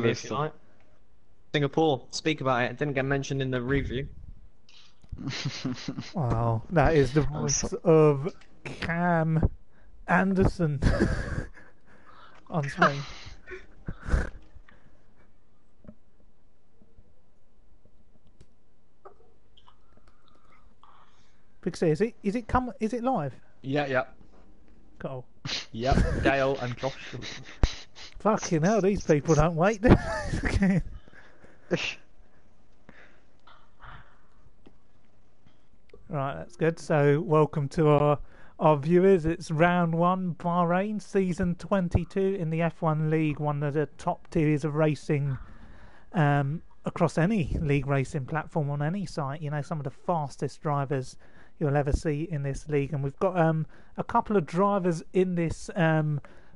review if you like. Singapore, speak about it. It didn't get mentioned in the review. Wow, that is the voice of Cam Anderson on Spain. Big C, is it live? Yeah. Cool. Yep, Dale and Josh. Fucking hell, these people don't wait. Okay. Right, that's good. So, welcome to our viewers. It's round 1, Bahrain, season 22 in the F1 League, one of the top tiers of racing across any league racing platform on any site. You know, some of the fastest drivers you'll ever see in this league. And we've got a couple of drivers in this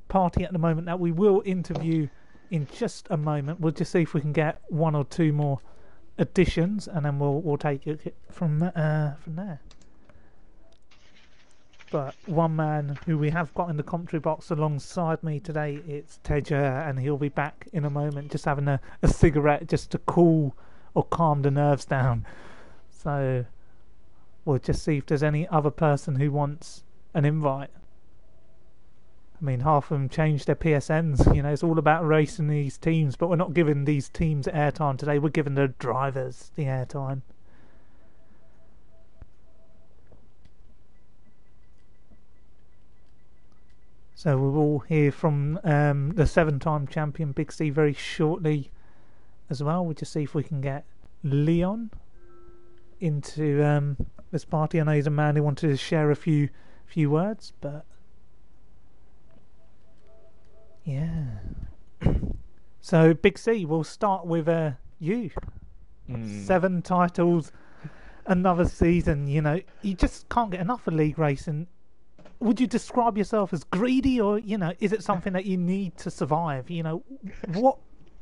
party at the moment that we will interview in just a moment. We'll just see if we can get one or two more additions, and then we'll take it from there. But one man who we have got in the commentary box alongside me today, it's Teja, and he'll be back in a moment, just having a cigarette just to cool or calm the nerves down. So we'll just see if there's any other person who wants an invite. I mean, half of them changed their PSNs. You know, it's all about racing these teams, but we're not giving these teams airtime today. We're giving the drivers the airtime. So we will hear from the 7-time champion Big C very shortly as well. We'll just see if we can get Leon into this party. I know he's a man who wanted to share a few words, but yeah. So Big C, we'll start with you. 7 titles, another season. You know, you just can't get enough of league racing. Would you describe yourself as greedy, or, you know, is it something that you need to survive? You know, what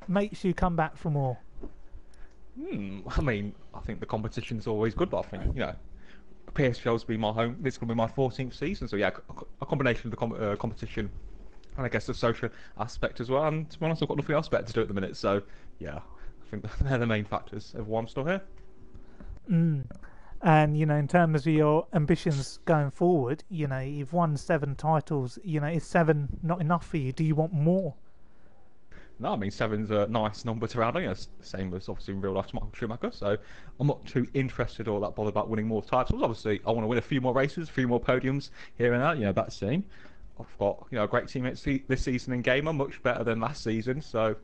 makes you come back for more? I mean, I think the competition's always good, but I think, you know, PSGL's been my home. This is going to be my 14th season, so yeah, a combination of the competition and I guess the social aspect as well. And to be honest, I've got nothing else better to do at the minute, so yeah, I think they're the main factors of why I'm still here. And, you know, in terms of your ambitions going forward, you know, you've won 7 titles. You know, is 7 not enough for you? Do you want more? No, I mean, 7's a nice number to round on. It's the same as obviously in real life to Michael Schumacher, so I'm not too interested or that bothered about winning more titles. Obviously, I want to win a few more races, a few more podiums here and there. You know, that's scene. I've got, you know, a great teammate this season in Gamer, much better than last season, so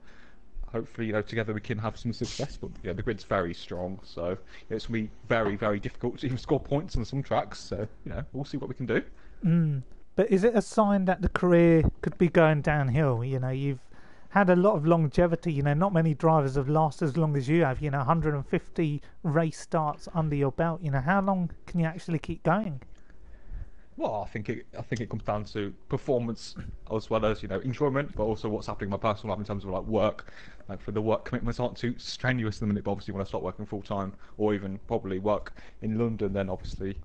hopefully, you know, together we can have some success. But yeah, the grid's very strong, so it's going to be very, very difficult to even score points on some tracks. So, you know, we'll see what we can do. But is it a sign that the career could be going downhill? You know, you've had a lot of longevity. You know, not many drivers have lasted as long as you have. You know, 150 race starts under your belt. You know, how long can you actually keep going? Well, I think it comes down to performance as well as, you know, enjoyment, but also what's happening in my personal life in terms of like work. Like, for the work commitments aren't too strenuous at the minute, but obviously when I start working full time or even probably work in London, then obviously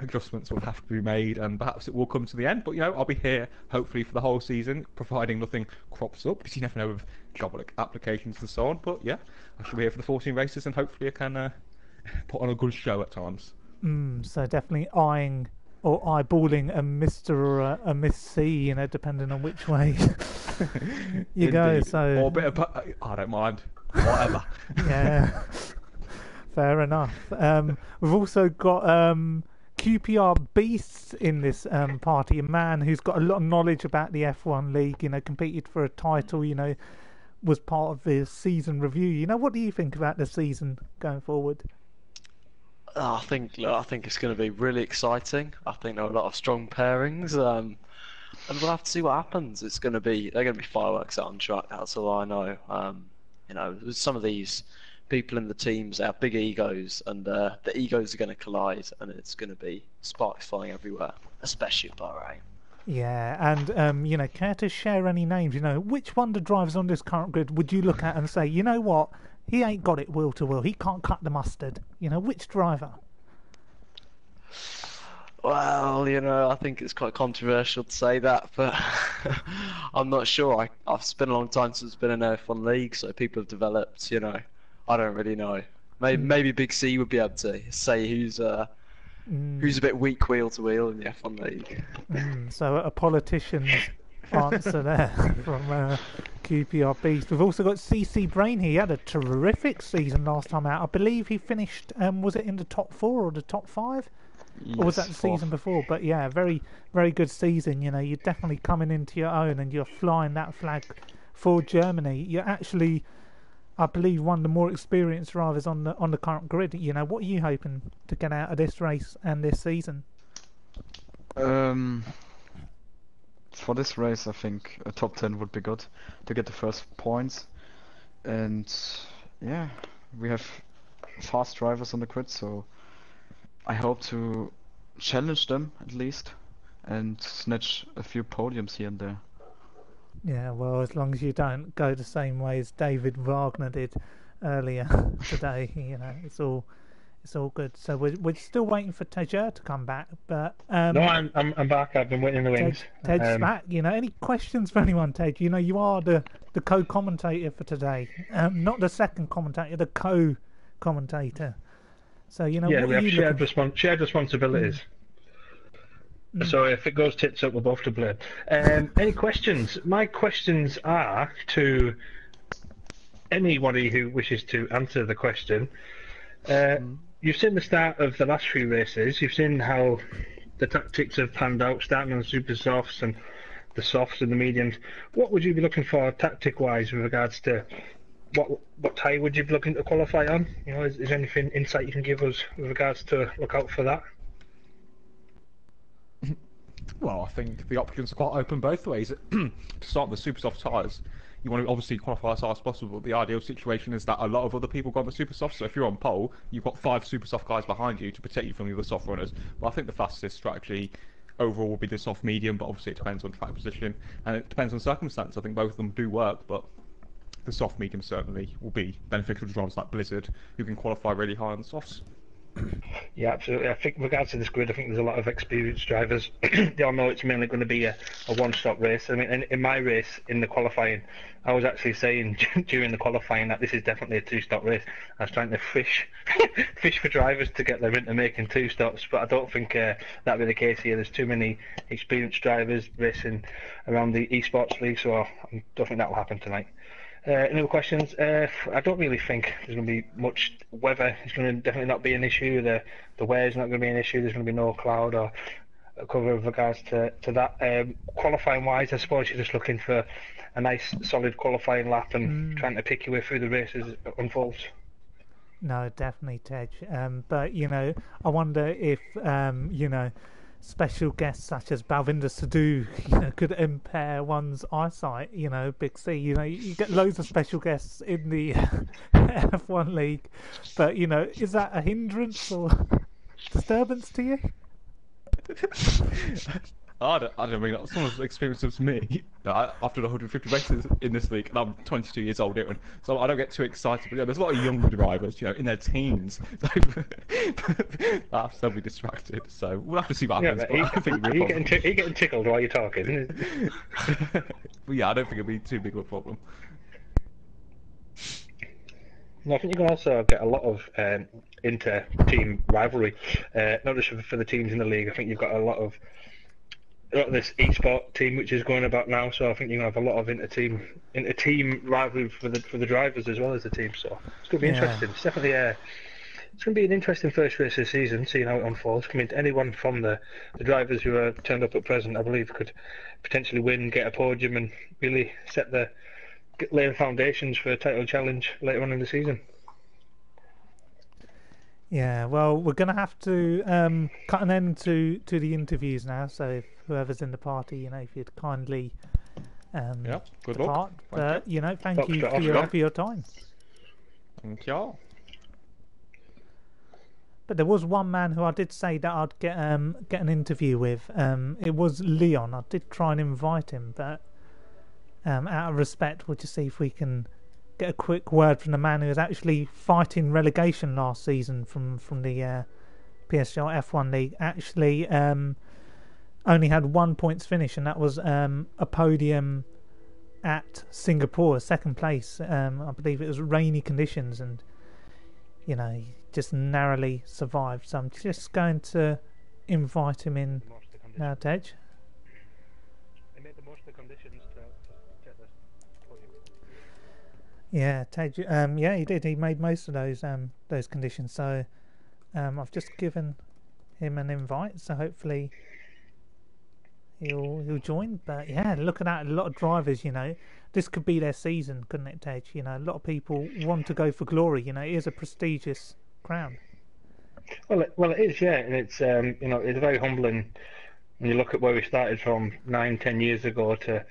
adjustments will have to be made, and perhaps it will come to the end. But, you know, I'll be here hopefully for the whole season, providing nothing crops up, because you never know with job applications and so on. But yeah, I shall be here for the 14 races, and hopefully I can put on a good show at times. So definitely eyeing or eyeballing a Mr. or a Miss C, you know, depending on which way you go. So, or a bit of, I don't mind, whatever. Yeah, fair enough. We've also got QPR Beasts in this party, a man who's got a lot of knowledge about the F1 league, you know, competed for a title, you know, was part of the season review. You know, what do you think about the season going forward? I think it's going to be really exciting. I think there are a lot of strong pairings, and we'll have to see what happens. They're going to be fireworks out on track. That's all I know. You know, with some of these people in the teams, they have big egos, and the egos are going to collide, and it's going to be sparks flying everywhere, especially at Bahrain. Yeah, and you know, care to share any names? You know, which one of the drivers on this current grid would you look at and say, you know what? He ain't got it wheel to wheel. He can't cut the mustard. You know, which driver? Well, I think it's quite controversial to say that, but I'm not sure. It's been a long time since it's been an F1 league, so people have developed, I don't really know. Maybe Big C would be able to say who's a bit weak wheel to wheel in the F1 league. So a politician's answer there from QPR Beast. We've also got CC Brain here. He had a terrific season last time out. I believe he finished, was it in the top 4 or the top 5? Yes, Or was that the season before? But yeah, very, very good season. You're definitely coming into your own, and you're flying that flag for Germany. You're actually, I believe, one of the more experienced drivers on the current grid. What are you hoping to get out of this race and this season? For this race, I think a top 10 would be good to get the first points. And yeah, we have fast drivers on the grid, so I hope to challenge them at least and snatch a few podiums here and there. Yeah, well, as long as you don't go the same way as David Wagner did earlier today, it's all good. So we're still waiting for Tejer to come back, but no, I'm back. I've been waiting in the wings. Ted's back. Any questions for anyone, Ted? You are the co-commentator for today, not the second commentator, the co-commentator. So yeah, we have shared responsibilities. So if it goes tits up, we're both to blame. Any questions? My questions are to anybody who wishes to answer the question. You've seen the start of the last few races. You've seen how the tactics have panned out, starting on the super softs and the softs and the mediums. What would you be looking for tactic-wise with regards to what tyre would you be looking to qualify on? Is there anything insight you can give us with regards to look out for that? Well, I think the options are quite open both ways. To start with the super soft tyres, you want to obviously qualify as hard as possible. The ideal situation is that a lot of other people go on the super soft, so if you're on pole, you've got 5 super soft guys behind you to protect you from the other soft runners. But I think the fastest strategy overall will be the soft medium, but obviously it depends on track position and it depends on circumstance. I think both of them do work, but the soft medium certainly will be beneficial to drivers like Blizzard, who can qualify really high on the softs. Yeah, absolutely. I think, in regards to this grid, I think there's a lot of experienced drivers. They all know it's mainly going to be a one-stop race. I mean, in my race, in the qualifying, I was actually saying during the qualifying that this is definitely a 2-stop race. I was trying to fish for drivers to get them into making 2 stops, but I don't think that'll be the case here. There's too many experienced drivers racing around the esports league, so I don't think that will happen tonight. Any other questions? I don't really think there's going to be much weather. It's going to definitely not be an issue. The weather's not going to be an issue. There's going to be no cloud or cover with regards to that. Qualifying wise, I suppose you're just looking for a nice solid qualifying lap and trying to pick your way through the race as it unfolds. No, definitely, Tej. But I wonder if special guests such as Balvinder Sidhu, could impair one's eyesight. Big C. You get loads of special guests in the F1 league, but is that a hindrance or disturbance to you? I don't mean that's someone's experience of me. After the 150 races in this league, and I'm 22 years old, Aaron, so I don't get too excited. But there's a lot of young drivers, in their teens, so they'll be distracted. So we'll have to see what happens. Are you getting tickled while you're talking? Well, yeah, I don't think it'll be too big of a problem. No, I think you can also get a lot of inter-team rivalry, not just for the teams in the league. I think you've got a lot of this esport team which is going about now, so I think you're going to have a lot of inter-team rivalry for the drivers as well as the team. So it's going to be interesting. It's definitely it's going to be an interesting first race of the season, seeing how it unfolds. I mean, anyone from the drivers who are turned up at present, I believe, could potentially win, get a podium, and really lay the foundations for a title challenge later on in the season. Yeah, well, we're going to have to cut an end to the interviews now, so if whoever's in the party, if you'd kindly good depart. luck. Thank you for your time. Thank you. But there was one man who I did say that I'd get an interview with. It was Leon. I did try and invite him, but out of respect, we'll just see if we can get a quick word from the man who was actually fighting relegation last season from the PSGL F1 League, actually only had 1 points finish, and that was a podium at Singapore, second place. I believe it was rainy conditions, and he just narrowly survived. So I'm just going to invite him in now, Tej. They made the most of the conditions to get the podium. Yeah, Tej. Yeah, he did. He made most of those conditions. So I've just given him an invite. So hopefully he'll join. But yeah, look at that. A lot of drivers, this could be their season, couldn't it, Tej? A lot of people want to go for glory. It is a prestigious crown. Well, it is, yeah, and it's it's very humbling when you look at where we started from 9-10 years ago to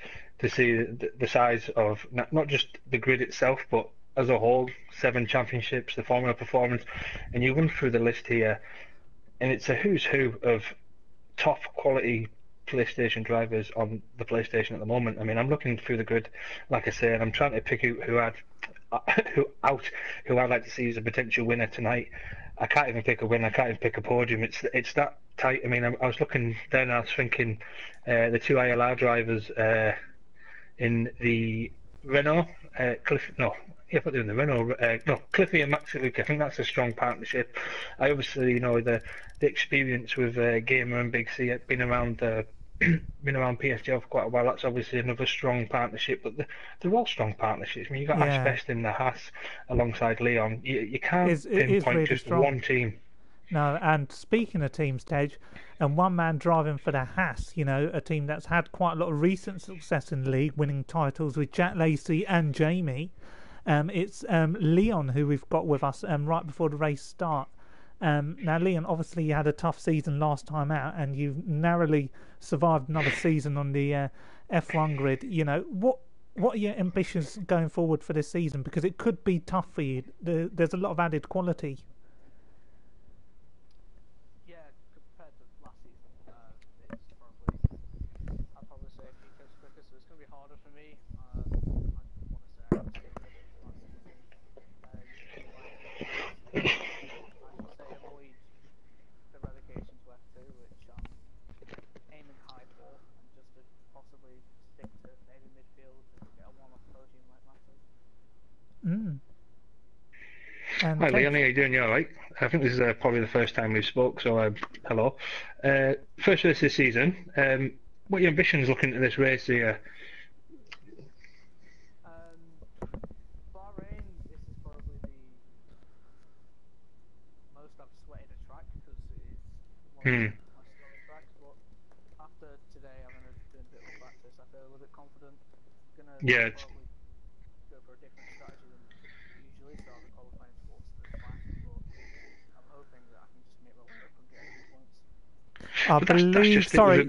see the size of not just the grid itself, but as a whole, 7 championships, the Formula Performance, and you run through the list here, and it's a who's who of top quality PlayStation drivers on the PlayStation at the moment. I mean, I'm looking through the grid, like I say, and I'm trying to pick out who I'd like to see as a potential winner tonight. I can't even pick a win. I can't even pick a podium. It's that tight. I mean, I was looking there and I was thinking the 2 ILR drivers in the Renault, Cliffy and Maxi Luke. I think that's a strong partnership. I obviously the experience with Gamer and Big C. Been around PSGL for quite a while. That's obviously another strong partnership, but they're all strong partnerships. I mean, you've got Ash Best in the Haas alongside Leon. You can't pinpoint really just strong. one team. No, and speaking of teams, Tej, and one man driving for the Haas, a team that's had quite a lot of recent success in the league, winning titles with Jack Lacey and Jamie. It's Leon who we've got with us right before the race start. Now, Leon, obviously you had a tough season last time out, and you've narrowly survived another season on the F1 grid. What are your ambitions going forward for this season? Because it could be tough for you. There's a lot of added quality. Yeah, compared to last season, I'd probably say a few tips quicker, so it's going to be harder for me. I want to say I can stay with it last season. Avoid the relegations left too, which I'm aiming high for, and just to possibly stick to maybe midfield and get a one-off podium like last season. Hi Leon, how are you doing? You alright? I think this is probably the first time we've spoke, so hello. First race this season, what are your ambitions looking at this race here? Bahrain, this is probably the most I've sweated a track, because it is one of my slower tracks, but after today I'm going to do a bit more practice. I feel a little bit confident. Going to probably go for a different strategy than usually, so I'll be qualifying towards the back, but I'm hoping that I can just make my way up and get a few points. I believe.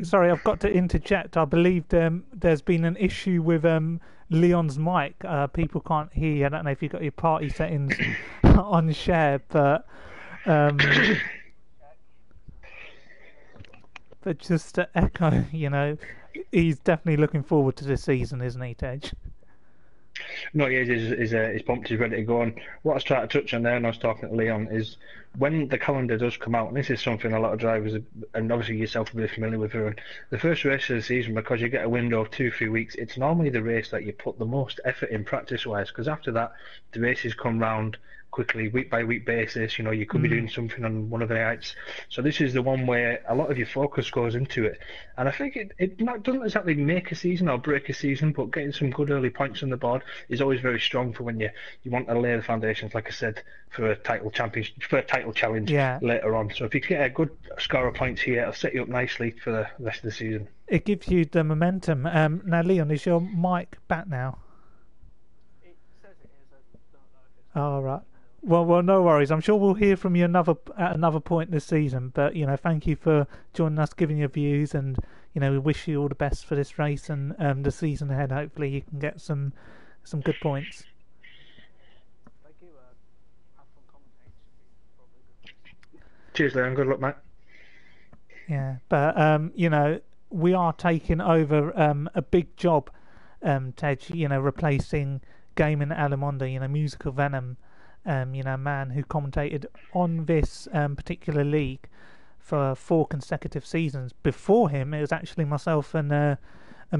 Sorry, I've got to interject. I believe there's been an issue with Leon's mic. People can't hear you. I don't know if you've got your party settings on share, but just to echo, he's definitely looking forward to this season, isn't he, Tej? No, he is. He's pumped. He's ready to go. And what I was trying to touch on there, and I was talking to Leon, is when the calendar does come out, and this is something a lot of drivers, and obviously yourself, will be familiar with, Aaron, the first race of the season, because you get a window of 2-3 weeks, it's normally the race that you put the most effort in practice-wise, because after that, the races come round quickly, week by week basis. You could be doing something on one of the nights. So this is the one where a lot of your focus goes into it. And I think it doesn't exactly make a season or break a season, but getting some good early points on the board is always very strong for when you want to lay the foundations, like I said, for a title challenge later on. So if you get a good score of points here, it'll set you up nicely for the rest of the season. It gives you the momentum. Now, Leon, is your mic back now? It says it is. I don't know if it's... All right. Well, no worries. I'm sure we'll hear from you at another point this season. But thank you for joining us, giving your views, and we wish you all the best for this race and the season ahead. Hopefully, you can get some good points. Thank you. Have fun commentating. Probably good. Cheers, Leon. Good luck, mate. Yeah, but we are taking over a big job, Tej. Replacing Gaming Alamonda. Musical Venom. a man who commentated on this particular league for 4 consecutive seasons. Before him, it was actually myself and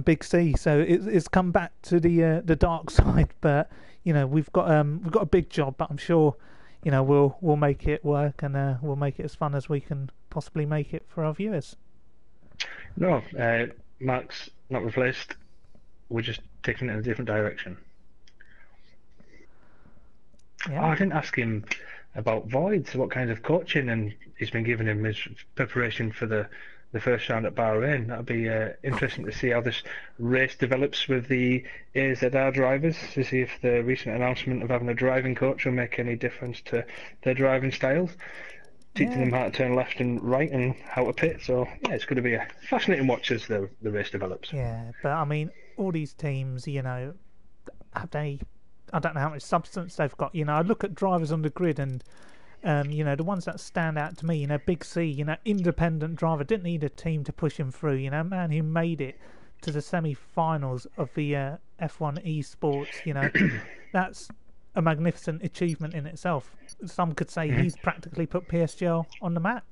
Big C. So it's come back to the dark side. But we've got a big job. But I'm sure we'll make it work, and we'll make it as fun as we can possibly make it for our viewers. No, Mark's not replaced. We're just taking it in a different direction. Yeah. Oh, I didn't ask him about voids, what kind of coaching and he's been giving him his preparation for the first round at Bahrain. That'll be interesting to see how this race develops with the AZR drivers, to see if the recent announcement of having a driving coach will make any difference to their driving styles, teaching them how to turn left and right and how to pit. So yeah, it's going to be a fascinating watch as the race develops. Yeah, but I mean, all these teams, have they? I don't know how much substance they've got. I look at drivers on the grid and, the ones that stand out to me, Big C, independent driver, didn't need a team to push him through. A man who made it to the semi-finals of the F1 esports. That's a magnificent achievement in itself. Some could say he's practically put PSGL on the map.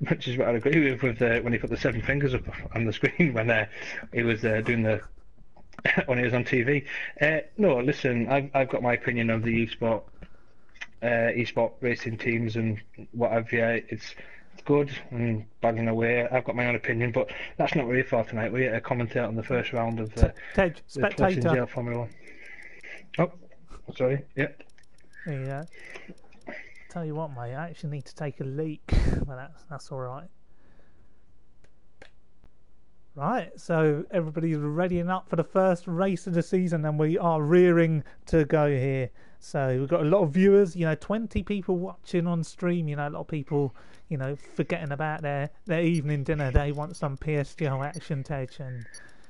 Which is what I agree with when he put the 7 fingers up on the screen when he was doing the when he was on TV. No, listen, I've got my opinion of the esport racing teams and what have you. It's good and bad in a way. I've got my own opinion, but that's not what we're here for tonight. We're here to commentate on the first round of the PSGL Formula 1. Oh, sorry. Yeah. Yeah. Tell you what, mate, I actually need to take a leak, but that's all right. Right, so everybody's readying up for the first race of the season, and we are rearing to go here. So we've got a lot of viewers, 20 people watching on stream, a lot of people, forgetting about their evening dinner. They want some PSGL action, Tej. And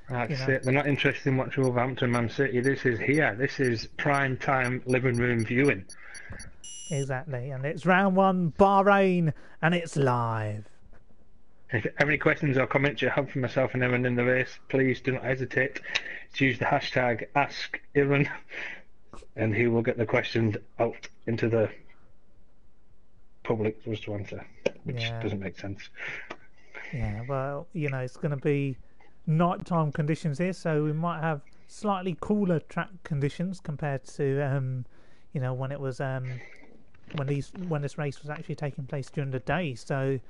that's it. They're not interested in watching Wolverhampton Man City. This is here. This is prime time living room viewing. Exactly, and it's round 1, Bahrain, and it's live. If you have any questions or comments you have for myself and everyone in the race, please do not hesitate to use the hashtag #AskIran, and he will get the questions out into the public for us to answer, which doesn't make sense. Yeah, well, it's going to be nighttime conditions here, so we might have slightly cooler track conditions compared to, when it was when this race was actually taking place during the day. So.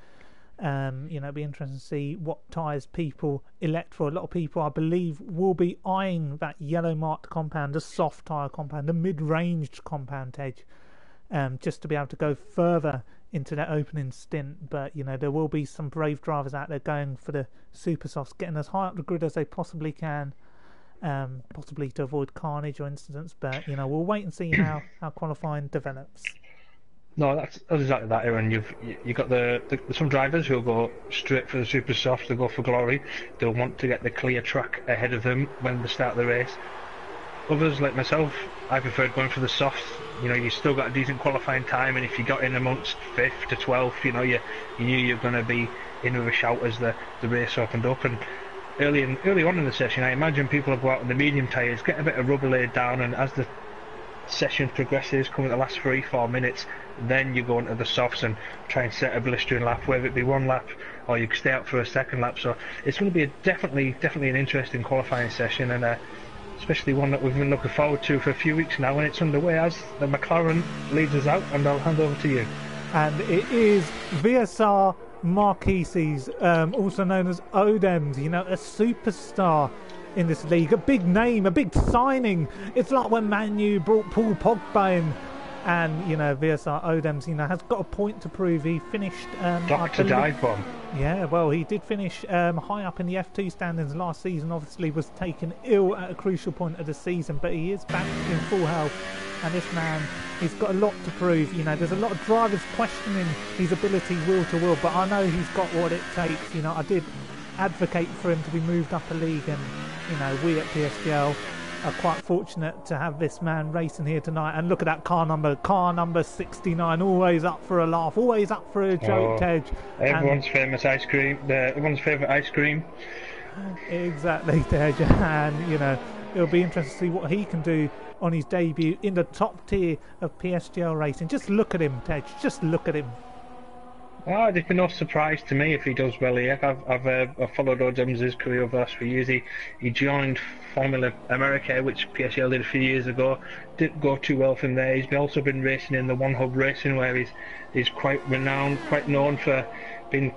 It'd be interesting to see what tyres people elect for. A lot of people, I believe, will be eyeing that yellow marked compound, the soft tyre compound, the mid-ranged compound, Tej, just to be able to go further into that opening stint. But there will be some brave drivers out there going for the super softs, getting as high up the grid as they possibly can, possibly to avoid carnage or incidents. But we'll wait and see how qualifying develops. No, that's exactly that, Aaron. You've got some drivers who'll go straight for the super softs. They'll go for glory. They'll want to get the clear track ahead of them when they start the race. Others, like myself, I preferred going for the softs. You still got a decent qualifying time, and if you got in amongst 5th to 12th, you knew you were going to be in with a shout as the race opened up. And early on in the session, I imagine people will go out on the medium tyres, get a bit of rubber laid down, and as the session progresses, coming the last 3-4 minutes, then you go into the softs and try and set a blistering lap, whether it be one lap or you can stay out for a second lap. So it's going to be definitely an interesting qualifying session, and especially one that we've been looking forward to for a few weeks now, and it's underway as the McLaren leads us out. And I'll hand over to you. And it is VSR Marquises, also known as Odems, a superstar in this league, a big name, a big signing. It's like when Man U brought Paul Pogba in, and VSR Odems has got a point to prove. He finished Dr. Dive Bomb. Yeah, well, he did finish high up in the F2 standings last season. Obviously was taken ill at a crucial point of the season, but he is back in full health, and this man, he's got a lot to prove. There's a lot of drivers questioning his ability will to will, but I know he's got what it takes. I did advocate for him to be moved up a league, and we at PSGL are quite fortunate to have this man racing here tonight. And look at that car number 69, always up for a laugh, always up for a joke, Tej. Everyone's famous ice cream, everyone's favourite ice cream. Exactly, Tej. And it'll be interesting to see what he can do on his debut in the top tier of PSGL racing. Just look at him, Tej. Just look at him. Oh, there's been no surprise to me if he does well here. I've followed Odem's career over the last few years. He joined Formula America, which PSGL did a few years ago. Didn't go too well from there. He's also been racing in the One Hub Racing, where he's quite renowned, quite known for being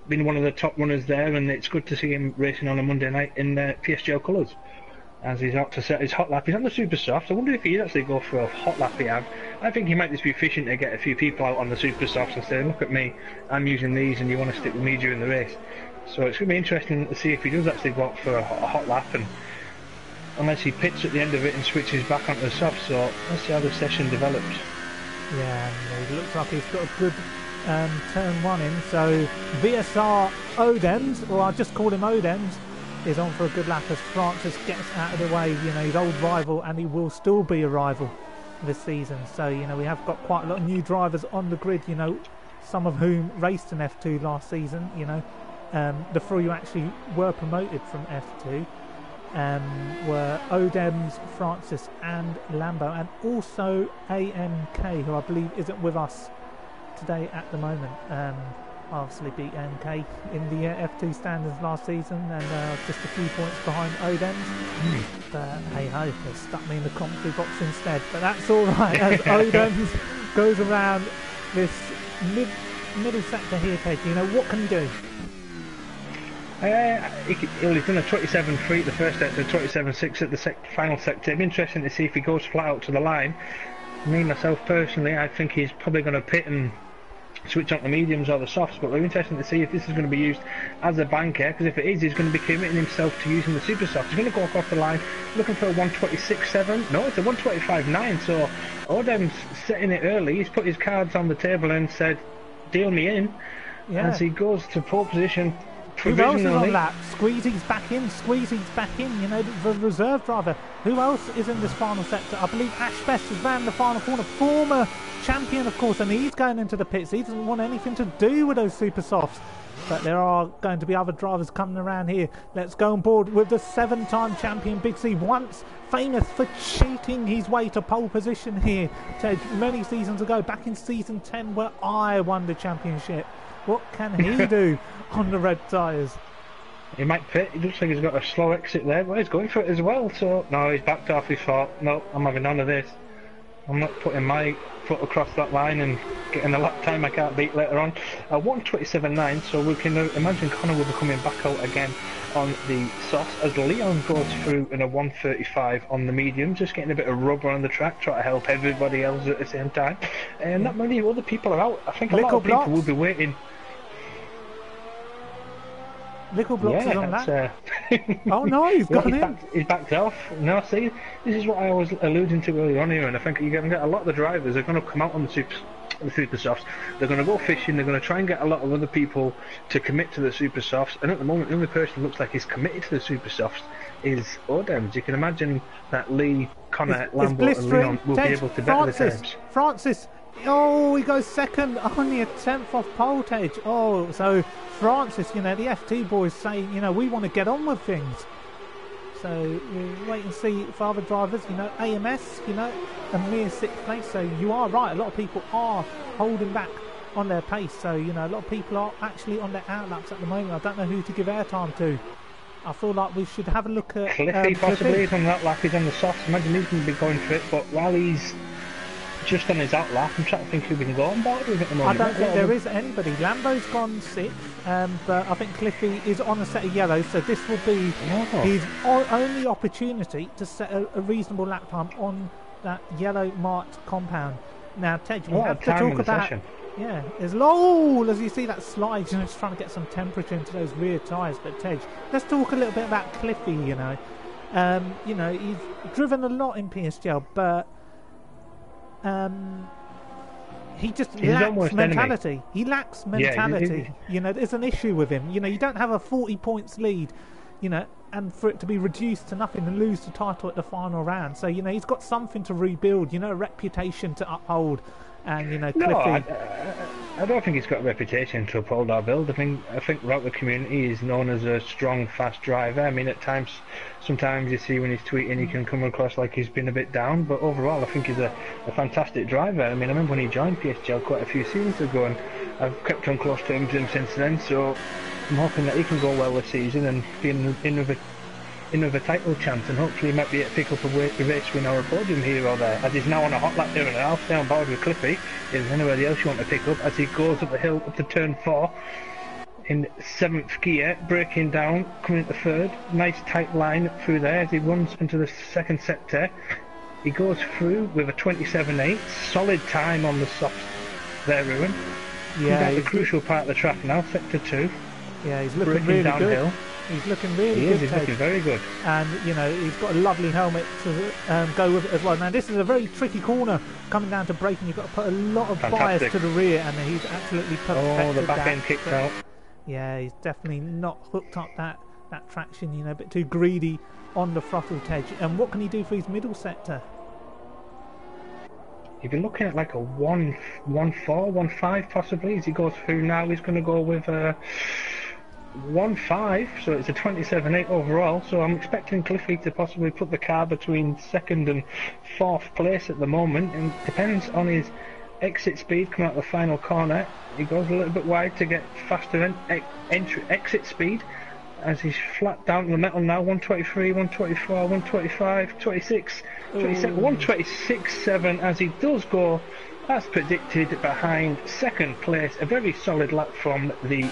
one of the top runners there. And it's good to see him racing on a Monday night in PSGL colours, as he's out to set his hot lap. He's on the super softs. I wonder if he'd actually go for a hot lap he have. I think he might just be fishing to get a few people out on the super softs and say, look at me, I'm using these and you want to stick with me during the race. So it's going to be interesting to see if he does actually go out for a hot lap, and unless he pits at the end of it and switches back onto the softs. So let's see how the session develops. Yeah, it looks like he's got a good turn one in. So VSR Odems, or I'll just call him Odems, is on for a good lap as Francis gets out of the way. You know, his old rival, and he will still be a rival this season. So, you know, we have got quite a lot of new drivers on the grid, you know, some of whom raced in F2 last season. You know, the three who actually were promoted from F2 were Odems, Francis and Lambo, and also AMK, who I believe isn't with us today at the moment. Obviously beat MK in the F2 standards last season, and just a few points behind Odems. But hey ho, they stuck me in the commentary box instead. But that's all right, as Odems goes around this middle sector here, Ted. You know, what can he do? He's done a 27.3 at the first sector, 27.6 at the final sector. It'd be interesting to see if he goes flat out to the line. Me, myself personally, I think he's probably going to pit and switch on the mediums or the softs, but it'll be interesting to see if this is going to be used as a banker, because if it is, he's going to be committing himself to using the super softs. He's going to go across the line looking for a 126.7. No, it's a 125.9. So Odem's setting it early. He's put his cards on the table and said, deal me in. Yeah. As he goes to pole position. Who else is on lap? Squeezy's back in. Squeezy's back in. You know, the reserve driver. Who else is in this final sector? I believe Ash Best has ran the final corner. Former champion, of course, and he's going into the pits. He doesn't want anything to do with those super softs. But there are going to be other drivers coming around here. Let's go on board with the 7-time champion Big C, once famous for cheating his way to pole position here, Ted, many seasons ago, back in season 10, where I won the championship. What can he do on the red tyres? He might pit. He looks like he's got a slow exit there, but he's going for it as well. So no, he's backed off. He thought, no, I'm having none of this. I'm not putting my foot across that line and getting the lap time I can't beat later on. 127.9, so we can imagine Connor will be coming back out again on the softs as Leon goes through in a 135 on the medium, just getting a bit of rubber on the track, try to help everybody else at the same time. And not many other people are out. I think a lot of people will be waiting. Little Blocks is on that. Oh no, he's gone in. He's backed off. No, see, this is what I was alluding to earlier on here, and I think you're going to get a lot of the drivers are going to come out on the super softs. They're going to go fishing. They're going to try and get a lot of other people to commit to the super softs. And at the moment, the only person who looks like he's committed to the super softs is Odems. You can imagine that Lee, Connor, Lambo, and Leon will be able to better the times. Francis. Oh, he goes second, only a 10th off pole, Tej. Oh, so Francis, you know, the FT boys say, you know, we want to get on with things. So we'll wait and see for other drivers, you know, AMS, you know, a mere 6th place. So you are right, a lot of people are holding back on their pace. So, you know, a lot of people are actually on their outlaps at the moment. I don't know who to give airtime to. I feel like we should have a look at Cliffy possibly is on that lap, he's on the softs. Imagine he's going to be going for it, but while he's just on his out lap, I'm trying to think who we can go on board with at the moment. I don't think there is anybody. Lambo's gone 6th, but I think Cliffy is on a set of yellows, so this will be his only opportunity to set a reasonable lap time on that yellow marked compound. Now, Tej, we have to talk about... Yeah, as low as you see that slide, you know, just trying to get some temperature into those rear tyres. But Tej, let's talk a little bit about Cliffy. You know, he's driven a lot in PSGL, but he just lacks mentality. Enemy. He lacks mentality. You know, there's an issue with him. You know, you don't have a 40 points lead, you know, and for it to be reduced to nothing and lose the title at the final round. So, you know, he's got something to rebuild, you know, a reputation to uphold. And, you know, Cliffy... I don't think he's got a reputation to uphold our build. I think throughout the community he's known as a strong, fast driver. I mean, at times, sometimes you see when he's tweeting, he can come across like he's been a bit down. But overall, I think he's a fantastic driver. I mean, I remember when he joined PSGL quite a few seasons ago, and I've kept on close terms with him since then. So I'm hoping that he can go well this season and be in with a title chance, and hopefully he might be able to pick up a race win or a podium here or there, as he's now on a hot lap here, and I'll stay on board with Cliffy. If there's anybody else you want to pick up, as he goes up the hill up to turn 4 in 7th gear, braking down, coming into 3rd, nice tight line through there as he runs into the 2nd sector. He goes through with a 27.8, solid time on the softs there, Ruin. Yeah, the crucial part of the track now, sector 2. Yeah, he's looking braking really downhill. good. He's looking really good. He's looking very good. And, you know, he's got a lovely helmet to go with it as well. Now, this is a very tricky corner coming down to braking. You've got to put a lot of bias to the rear, and he's absolutely perfected. Oh, the back end kicked out. Yeah, he's definitely not hooked up that traction, you know, a bit too greedy on the throttle edge. And what can he do for his middle sector? You've been looking at like a 1.4, 1.5 possibly. As he goes through now, he's going to go with a 1.5, so it's a 27.8 overall. So I'm expecting Cliffy to possibly put the car between 2nd and 4th place at the moment, and depends on his exit speed coming out the final corner. He goes a little bit wide to get faster exit speed, as he's flat down to the metal now. 123, 124, 125, 26, 27, 126.7 as he does go as predicted behind 2nd place. A very solid lap from the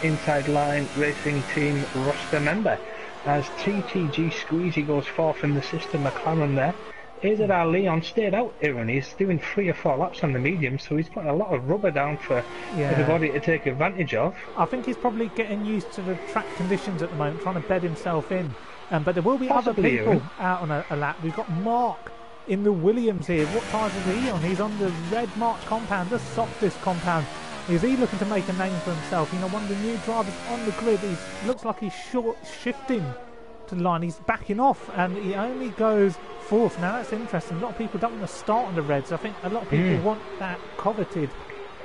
Inside Line Racing Team roster member, as TTG Squeezy goes 4th in the system. McLaren there. Izard Al Leon stayed out here, and he's doing 3 or 4 laps on the medium, so he's putting a lot of rubber down for everybody to take advantage of. I think he's probably getting used to the track conditions at the moment, trying to bed himself in. But there will be other people out on a lap. We've got Mark in the Williams here. What tyres is he on? He's on the Red March compound, the softest compound. Is he looking to make a name for himself? You know, one of the new drivers on the grid. He looks like he's shifting to the line. He's backing off, and he only goes 4th. Now that's interesting. A lot of people don't want to start on the Reds. I think a lot of people want that coveted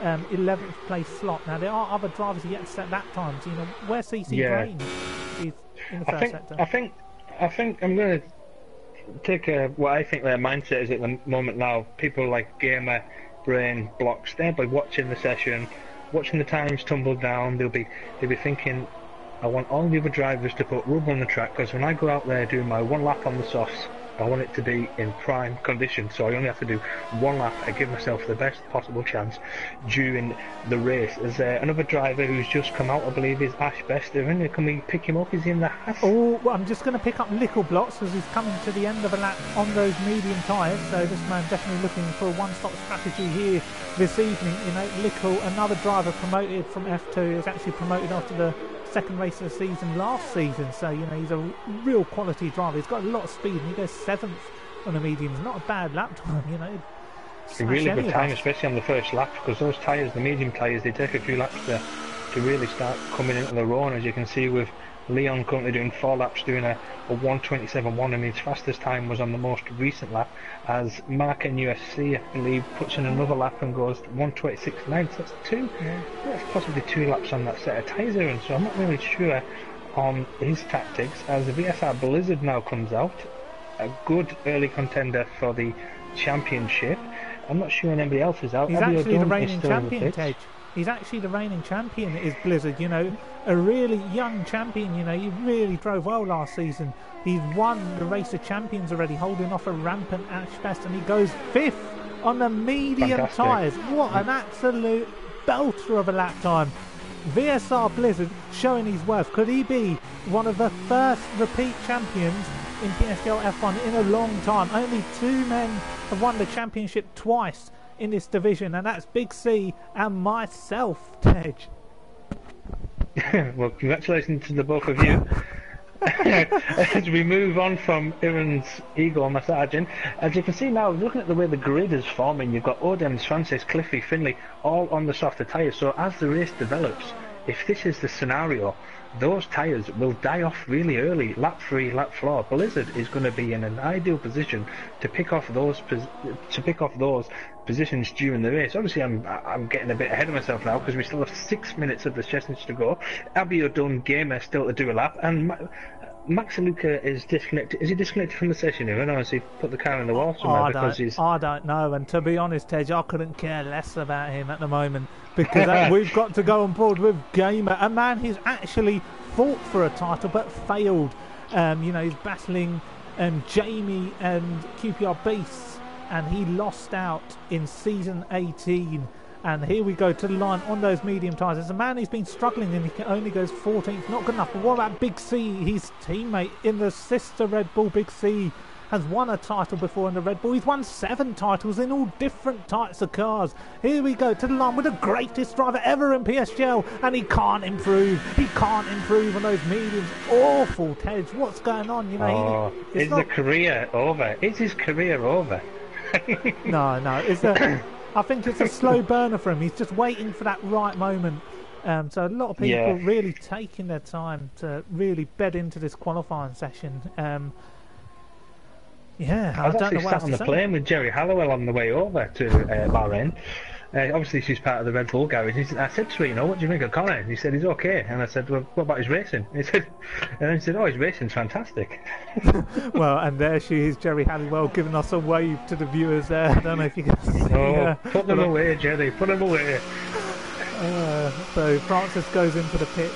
11th place slot. Now there are other drivers yet to set that time. So, you know, where CC Brain is in the first sector. I think I'm going to take what I think their mindset is at the moment now. People like Gamer, Brain, Blocks, they'll be watching the session, watching the times tumble down. They'll be thinking, I want all the other drivers to put rubber on the track, because when I go out there doing my 1 lap on the softs, I want it to be in prime condition, so I only have to do 1 lap. I give myself the best possible chance during the race. There's another driver who's just come out, I believe, is Ash Bester. Can we pick him up? Is he in the Haas? Oh, well, I'm just going to pick up Lickle Blocks, because he's coming to the end of a lap on those medium tyres, so this man definitely looking for a one-stop strategy here this evening. You know, Lickle, another driver promoted from F2, is actually promoted after the 2nd race of the season last season, so you know he's a real quality driver. He's got a lot of speed, and he goes 7th on the mediums. Not a bad lap time, you know. It's a really good time, especially on the first lap, because those tyres, the medium tyres, they take a few laps to really start coming into their own, as you can see with Leon currently doing 4 laps, doing a 127.1, and his fastest time was on the most recent lap, as Mark NUSC, I believe, puts in another lap and goes 126.9, so that's possibly 2 laps on that set of tyres there, and so I'm not really sure on his tactics, as the VSR Blizzard now comes out, a good early contender for the championship. I'm not sure anybody else is out. He's actually the reigning champion, Tej. He's actually the reigning champion, is Blizzard, you know, a really young champion, you know. He really drove well last season. He's won the Race of Champions already, holding off a rampant Ash Best, and he goes 5th on the medium tyres. What an absolute belter of a lap time. VSR Blizzard showing his worth. Could he be one of the first repeat champions in PSGL F1 in a long time? Only 2 men have won the championship twice in this division, and that's Big C and myself, Tej. Well, congratulations to the both of you. As we move on from Aaron's Eagle, my sergeant, as you can see now, looking at the way the grid is forming, you've got Odems, Francis, Cliffy, Finley, all on the softer tyres. So as the race develops, if this is the scenario, those tyres will die off really early, lap 3, lap 4. Blizzard is going to be in an ideal position to pick off those positions during the race. Obviously, I'm getting a bit ahead of myself now because we still have 6 minutes of the sessions to go. Abiodun Gamer still to do a lap, and Max Luca is disconnected. Is he disconnected from the session even, or has he put the car in the wall somewhere I don't know, and to be honest, Tej, I couldn't care less about him at the moment because we've got to go on board with Gamer, a man who's actually fought for a title but failed. He's battling Jamie and QPR Beasts, and he lost out in season 18. And here we go to the line on those medium tyres. It's a man who's been struggling and he only goes 14th. Not good enough. But what about Big C? His teammate in the sister Red Bull. Big C has won a title before in the Red Bull. He's won 7 titles in all different types of cars. Here we go to the line with the greatest driver ever in PSGL. And he can't improve. He can't improve on those mediums. Awful, Tej. What's going on? Is the career over? Is his career over? No. I think it's a slow burner for him. He's just waiting for that right moment. So a lot of people really taking their time to really bed into this qualifying session. I was actually sat on the plane with Jerry Halliwell on the way over to Bahrain. Obviously, she's part of the Red Bull garage. I said to her, what do you think of Connor? And he said, he's okay. And I said, well, what about his racing? And then he said, oh, his racing's fantastic. Well, and there she is, Jerry Halliwell, giving us a wave to the viewers there. I don't know if you can see. Put them away, Jerry, put them away. So Francis goes into the pits.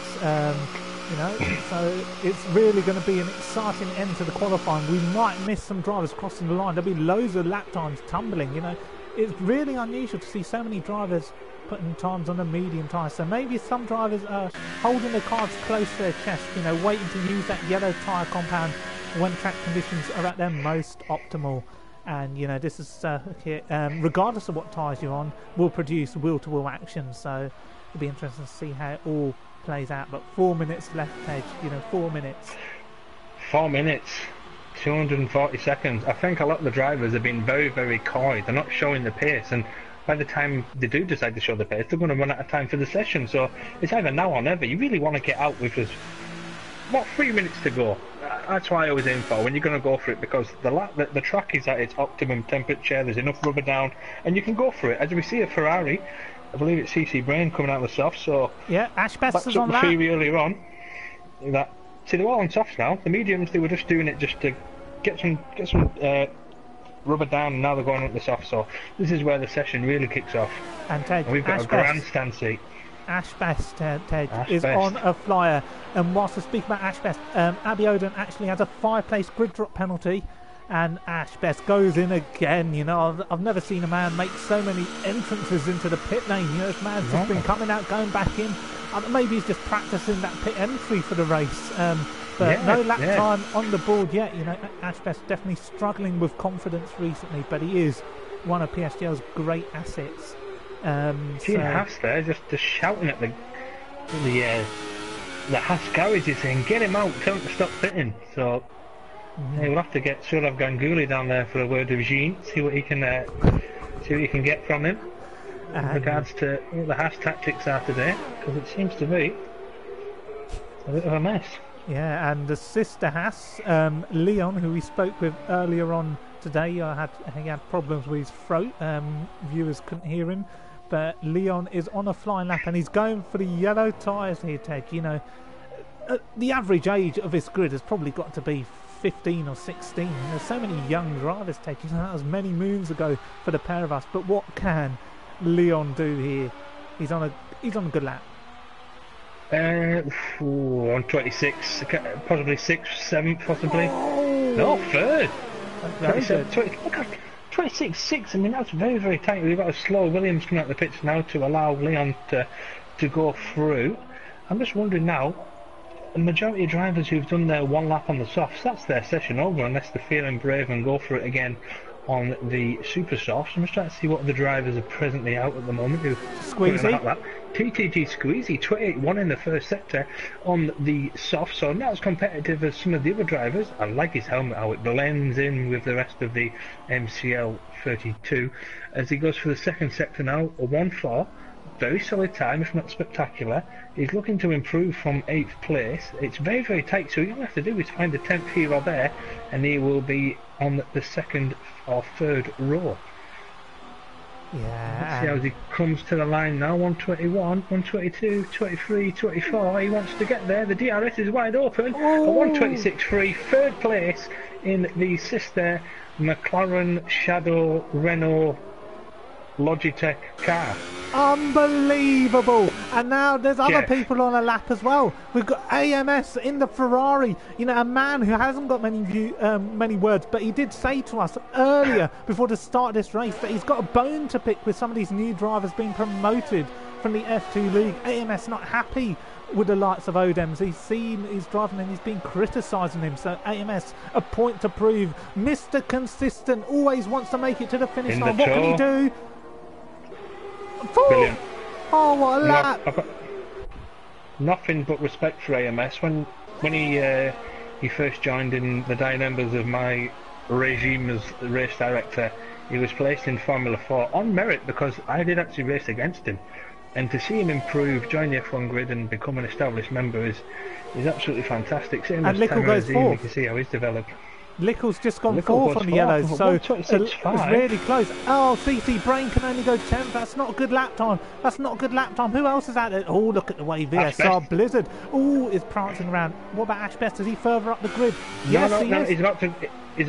So it's really going to be an exciting end to the qualifying. We might miss some drivers crossing the line. There'll be loads of lap times tumbling, It's really unusual to see so many drivers putting times on the medium tyres. So maybe some drivers are holding their cards close to their chest, waiting to use that yellow tyre compound when track conditions are at their most optimal. And, this is, regardless of what tyres you're on, will produce wheel-to-wheel action. So it'll be interesting to see how it all plays out. But 4 minutes left, Tej, 4 minutes. 4 minutes. 240 seconds. I think a lot of the drivers have been very, very coy. They're not showing the pace, and by the time they do decide to show the pace, they're going to run out of time for the session. So it's either now or never. You really want to get out with just 3 minutes to go. That's why I always aim for when you're going to go for it, because the track is at its optimum temperature. There's enough rubber down, and you can go for it. As we see a Ferrari, I believe it's CC Brain coming out of the soft. So yeah, Ash Best is on that. Earlier on. See, they're all on softs now. The mediums, they were just doing it just to get some rubber down, and now they're going up the soft. So this is where the session really kicks off. And Tej, we've got a grandstand seat. Ash Best, Tej, is on a flyer. And whilst I speak about Ash Best, Abiodun actually has a 5-place grid drop penalty, and Ash Best goes in again. I've never seen a man make so many entrances into the pit lane. This man's just been coming out, going back in. Maybe he's just practicing that pit entry for the race. But no lap time on the board yet. Ash Best definitely struggling with confidence recently, but he is one of PSGL's great assets. Haas there, just shouting at the Haas garage, is saying, get him out, tell him to stop pitting. So we'll have to get Surav Ganguly down there for a word of Jean, see what he can get from him in regards to what the Haas tactics are today, because it seems to be a bit of a mess. Yeah, and the sister Haas, Leon, who we spoke with earlier on today, he had problems with his throat. Viewers couldn't hear him, but Leon is on a flying lap, and he's going for the yellow tyres here, Tej. The average age of this grid has probably got to be 15 or 16. There's so many young drivers, Tej. That was many moons ago for the pair of us. But what can Leon do here? He's on a good lap. On 26, possibly 6th, 7th, possibly. Oh. No, 3rd. 26, 6. I mean, that's very, very tight. We've got a slow Williams coming out the pits now to allow Leon to go through. I'm just wondering now, the majority of drivers who've done their 1 lap on the softs, that's their session over, unless they're feeling brave and go for it again on the super softs. I'm just trying to see what the drivers are presently out at the moment. Squeezy. TTG Squeezy, 28-1 in the first sector on the soft, so not as competitive as some of the other drivers. I like his helmet, how it blends in with the rest of the MCL 32. As he goes for the second sector now, a 1-4. very solid time, if not spectacular. He's looking to improve from 8th place. It's very, very tight, so all you have to do is find the 10th here or there, and he will be on the 2nd or 3rd row. Yeah. Let's see how he comes to the line now. 121, 122, 23, 24. He wants to get there. The DRS is wide open. Oh. A 126.3, 3rd place in the sister McLaren Shadow Renault Logitech car. Unbelievable! And now there's other people on a lap as well. We've got AMS in the Ferrari. You know, a man who hasn't got many words, but he did say to us earlier before the start of this race that he's got a bone to pick with some of these new drivers being promoted from the F2 League. AMS not happy with the likes of Odems. He's driving and he's been criticising him. So AMS, a point to prove. Mr. Consistent always wants to make it to the finish line. What can he do? Brilliant. Oh, what a lap! I've got nothing but respect for AMS. When he first joined in the dire members of my regime as race director, he was placed in Formula 4 on merit because I did actually race against him. And to see him improve, join the F1 grid and become an established member is absolutely fantastic. Same and as Lickle goes fourth. You can see how he's developed. Lickle's just gone fourth on the yellows, so it's really close. Oh, CC Brain can only go 10th. That's not a good lap time. Who else is out there? Oh, look at the way VSR Blizzard. Oh, is prancing around. What about Ash Best? Is he further up the grid? Yes, he is. He's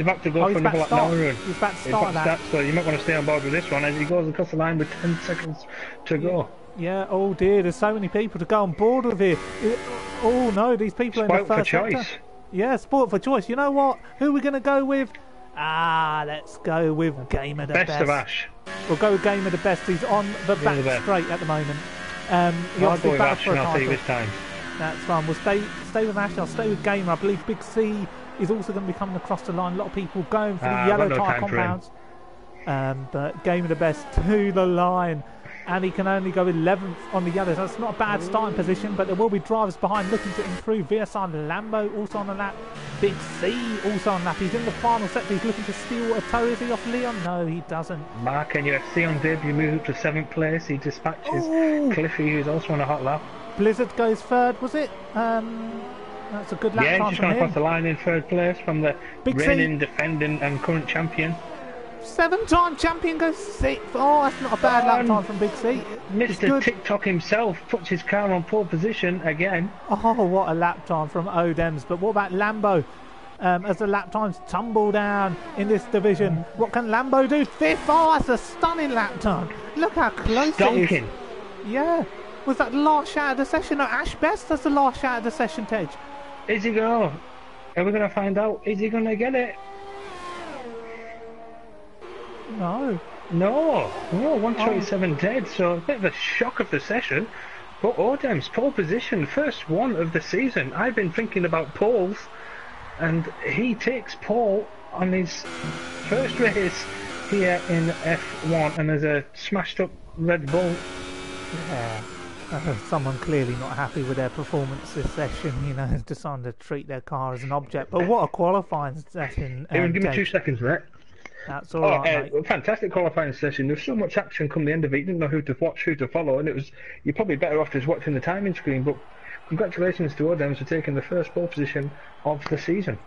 about to go for another lap now. He's about to start that. So you might want to stay on board with this one as he goes across the line with 10 seconds to go. Yeah, oh dear, there's so many people to go on board with here. Oh no, these people are in the first sector. Yeah, sport for choice. You know what? Who are we going to go with? Let's go with Gamer the Best. Best of Ash. We'll go with Gamer the Best. He's on the back straight at the moment. I'll go with Ash and I'll take this time. That's fine. We'll stay with Ash. I'll stay with Gamer. I believe Big C is also going to be coming across the line. A lot of people going for the yellow tyre compounds. But Gamer the Best to the line. And he can only go 11th on the yellows. That's not a bad starting position, but there will be drivers behind looking to improve. VSR Lambo also on the lap. Big C also on the lap. He's in the final sector. He's looking to steal a toe. Is he off Leon? No, he doesn't. Mark and UFC on debut move to 7th place. He dispatches Cliffy, who's also on a hot lap. Blizzard goes 3rd, was it? That's a good lap time from him. Yeah, just gone across the line in 3rd place from the Big reigning, defending and current champion. 7-time champion goes 6th. Oh, that's not a bad lap time from Big C. Mr. TikTok himself puts his car on pole position again. Oh, what a lap time from Odems. But what about Lambo? As the lap times tumble down in this division, what can Lambo do? 5th. Oh, that's a stunning lap time. Look how close it is. Yeah. Was that the last shot of the session? No, Ash Best, that's the last shot of the session, Tej. Is he going? Are we going to find out? Is he going to get it? No, 127 dead, so a bit of a shock of the session. But Odem's pole position, first one of the season. I've been thinking about poles, and he takes pole on his first race here in F1, and there's a smashed up Red Bull. Yeah. Someone clearly not happy with their performance this session, deciding to treat their car as an object. But what a qualifying session. Give me 2 seconds, mate. That's all right, mate. Fantastic qualifying session. There was so much action come the end of it. You didn't know who to watch, who to follow, and you're probably better off just watching the timing screen. But congratulations to Odems for taking the first pole position of the season.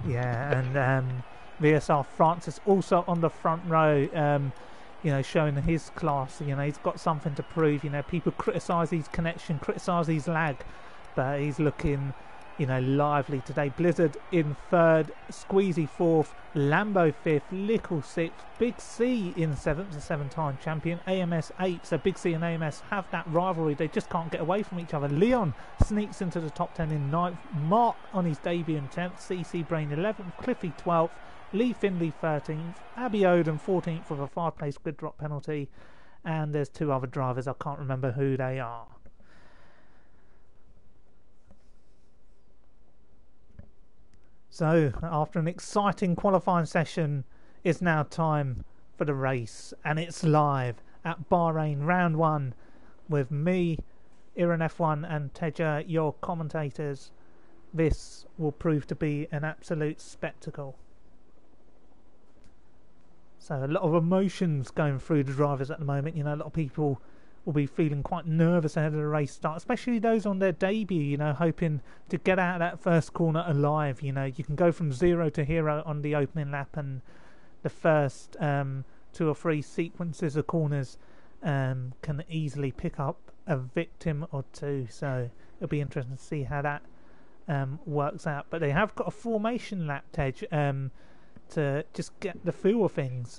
Yeah, and VSR Francis also on the front row, showing his class. He's got something to prove. People criticise his connection, criticise his lag, but he's looking lively today. Blizzard in 3rd, Squeezy 4th, Lambo 5th, Lickle 6th, Big C in 7th, the 7-time champion, AMS 8th. So Big C and AMS have that rivalry. They just can't get away from each other. Leon sneaks into the top 10 in 9th, Mark on his debut in 10th, CC Brain 11th, Cliffy 12th, Lee Findley 13th, Abby Oden 14th with a 5-place grid drop penalty, and there's 2 other drivers. I can't remember who they are. So, after an exciting qualifying session, it's now time for the race, and it's live at Bahrain, round 1, with me, Iran F1, and Teja, your commentators. This will prove to be an absolute spectacle. So, a lot of emotions going through the drivers at the moment. A lot of people will be feeling quite nervous ahead of the race start, especially those on their debut, you know, hoping to get out of that first corner alive. You know, you can go from 0 to hero on the opening lap, and the first 2 or 3 sequences of corners can easily pick up a victim or two. So it'll be interesting to see how that works out. But they have got a formation lap, Tej, to just get the feel of things.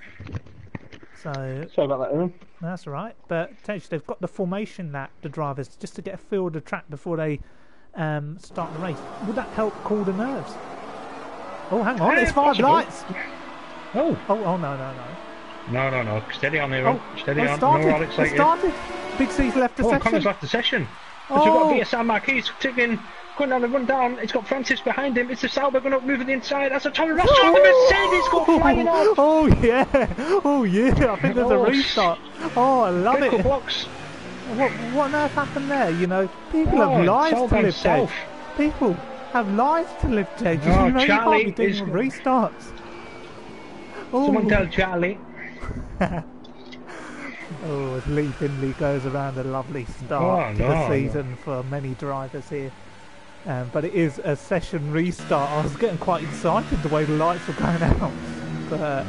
So sorry about that, Aaron. That's all right. But Tej, they've got the formation lap, the drivers, just to get a feel of the track before they start the race. Would that help cool the nerves? Oh, hang on, it's 5 lights. Oh, No. Steady on, Aaron. Steady on. Started. No, all excited. Started. Big C's left the session. Connor's left the session. We've got BSR Marquis ticking, going down the run down. It's got Francis behind him. It's the Sauber going up, moving the inside. That's a Tony Ross. The Mercedes go flying off. Oh yeah. I think there's a restart. Oh, I love it. Blocks. What on earth happened there? You know, people have lives to live, Tej. People have lives to live, Tej. You know, you can't be doing restarts. Someone tell Charlie. Oh, as Lee Finley goes around, a lovely start to the season for many drivers here. But it is a session restart. I was getting quite excited the way the lights were going out. But,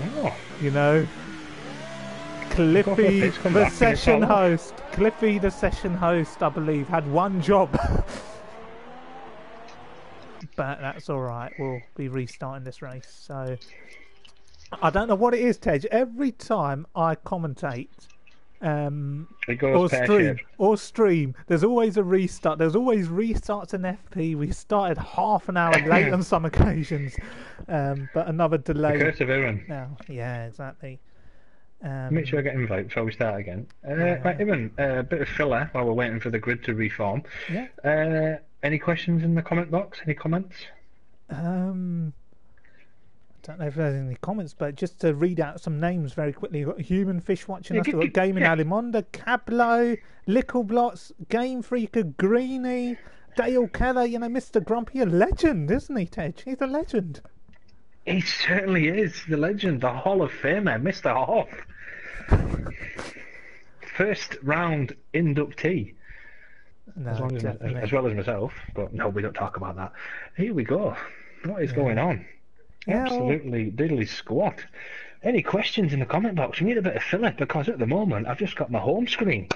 you know, Cliffy, the session host, I believe, had one job. But that's alright. We'll be restarting this race. So, I don't know what it is, Tej. Every time I commentate or stream, there's always a restart. There's always restarts in FP. We started half an hour late on some occasions, but another delay. The curse of Aaron. Now, yeah, exactly. Make sure I get invite before we start again. Right, Aaron, a bit of filler while we're waiting for the grid to reform. Yeah. Any questions in the comment box? Any comments? I don't know if there's any comments, but just to read out some names very quickly. You've got Human Fish watching us, we've got Gaming Alimonda, Cablo, Lickleblots, Game Freaker, Greenie, Dale Keller, you know, Mr. Grumpy, a legend, isn't he, Tej? He's a legend. He certainly is, the legend, the Hall of Famer, Mr. Hoff. First round inductee. No, as well as myself, but no, we don't talk about that. Here we go. What is going on? Absolutely diddly squat. Any questions in the comment box? We need a bit of filler because at the moment I've just got my home screen.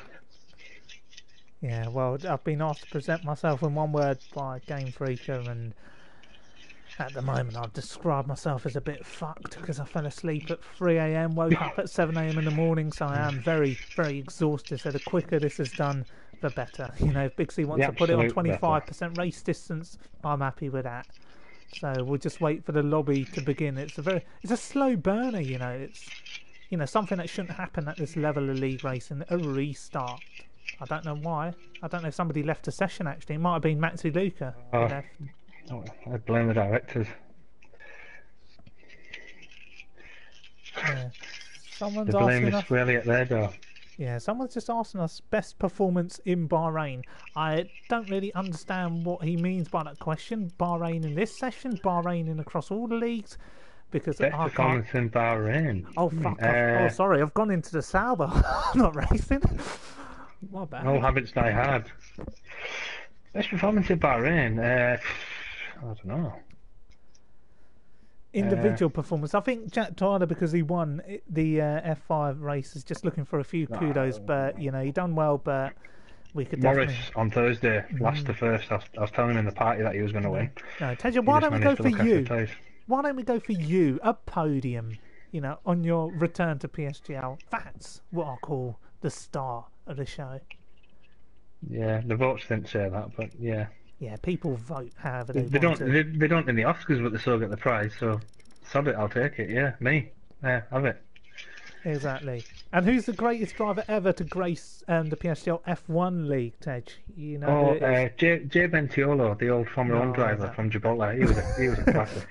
Yeah, well, I've been asked to present myself in one word by Game Freaker, and at the moment I've described myself as a bit fucked because I fell asleep at 3 AM, woke up at 7 AM in the morning, so I am very, very exhausted. So the quicker this is done, the better. You know, if Big C wants to put it on 25% race distance, I'm happy with that. So we'll just wait for the lobby to begin. It's a slow burner, you know. It's, you know, something that shouldn't happen at this level of league racing. A restart. I don't know why. I don't know if somebody left a session actually. It might have been Matsu Luca who left. I blame the directors. Yeah. Someone's the blame asking is us. squarely at their door. Yeah, someone's just asking us best performance in Bahrain. I don't really understand what he means by that question. Bahrain in this session, Bahrain in across all the leagues, because best performance in Bahrain. Oh fuck! Oh, sorry, I've gone into the Sauber. I'm not racing. My bad. All habits die hard. Best performance in Bahrain. I don't know. Individual performance. I think Jack Tyler, because he won the F5 race, is just looking for a few kudos. But you know, he done well. But we could Morris on Thursday, last the first. I was telling him in the party that he was going to win. No, Tedja, why don't we go for you? Why don't we go for you? A podium, you know, on your return to PSGL. That's what I call the star of the show. Yeah, the votes didn't say that, but yeah. Yeah, people vote however they don't. want to. They don't in the Oscars, but they still get the prize. So, sod it, I'll take it. Yeah, me. Yeah, have it. Exactly. And who's the greatest driver ever to grace the PSGL F1 League, Tej? You know. Jay Bentiolo, the old Formula 1 driver from Gibraltar. He was a classic.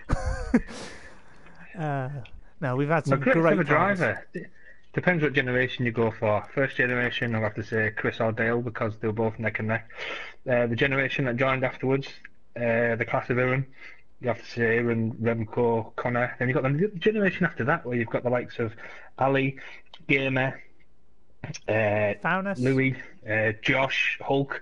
No, we've had some great driver. Depends what generation you go for. First generation, I'll have to say Chris or Dale because they were both neck and neck. The generation that joined afterwards, the class of Aaron, you have to say Aaron, Remco, Connor. Then you've got the generation after that where you've got the likes of Ali, Gamer, Faunus? Louis, Josh, Hulk,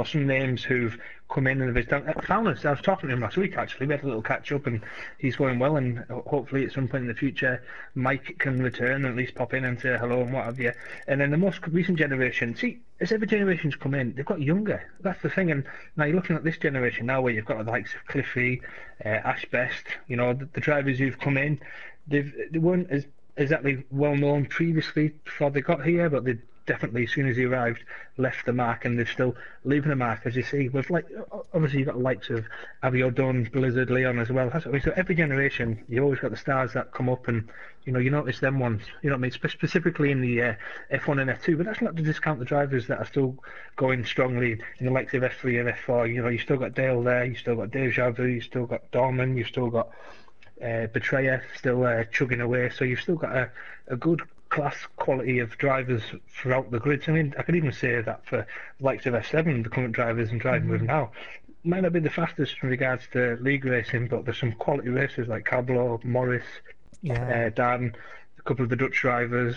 some names who've come in and they've done. Faunus, I was talking to him last week actually. We had a little catch up and he's going well. And hopefully at some point in the future, Mike can return and at least pop in and say hello and what have you. And then the most recent generation, see, as every generation's come in, they've got younger. That's the thing. And now you're looking at this generation now, where you've got the likes of Cliffy, Ash Best. The drivers who've come in, they weren't as exactly well known previously before they got here, but they definitely, as soon as he arrived, left the mark, and they're still leaving a mark, as you see. With obviously you've got the likes of Avi O'Dunn, Blizzard, Leon as well. That's what I mean. So every generation, you've always got the stars that come up, and you notice them ones. You know what I mean? Specifically in the F1 and F2, but that's not to discount the drivers that are still going strongly in the likes of F3 and F4. You still got Dale there, you still got Dave Javu, you still got Dorman, you still got Betrayer still chugging away. So you've still got a good class quality of drivers throughout the grids. I mean, I could even say that for the likes of F7, the current drivers and driving with now, might not be the fastest in regards to league racing, but there's some quality racers like Cablo, Morris, Dan, a couple of the Dutch drivers,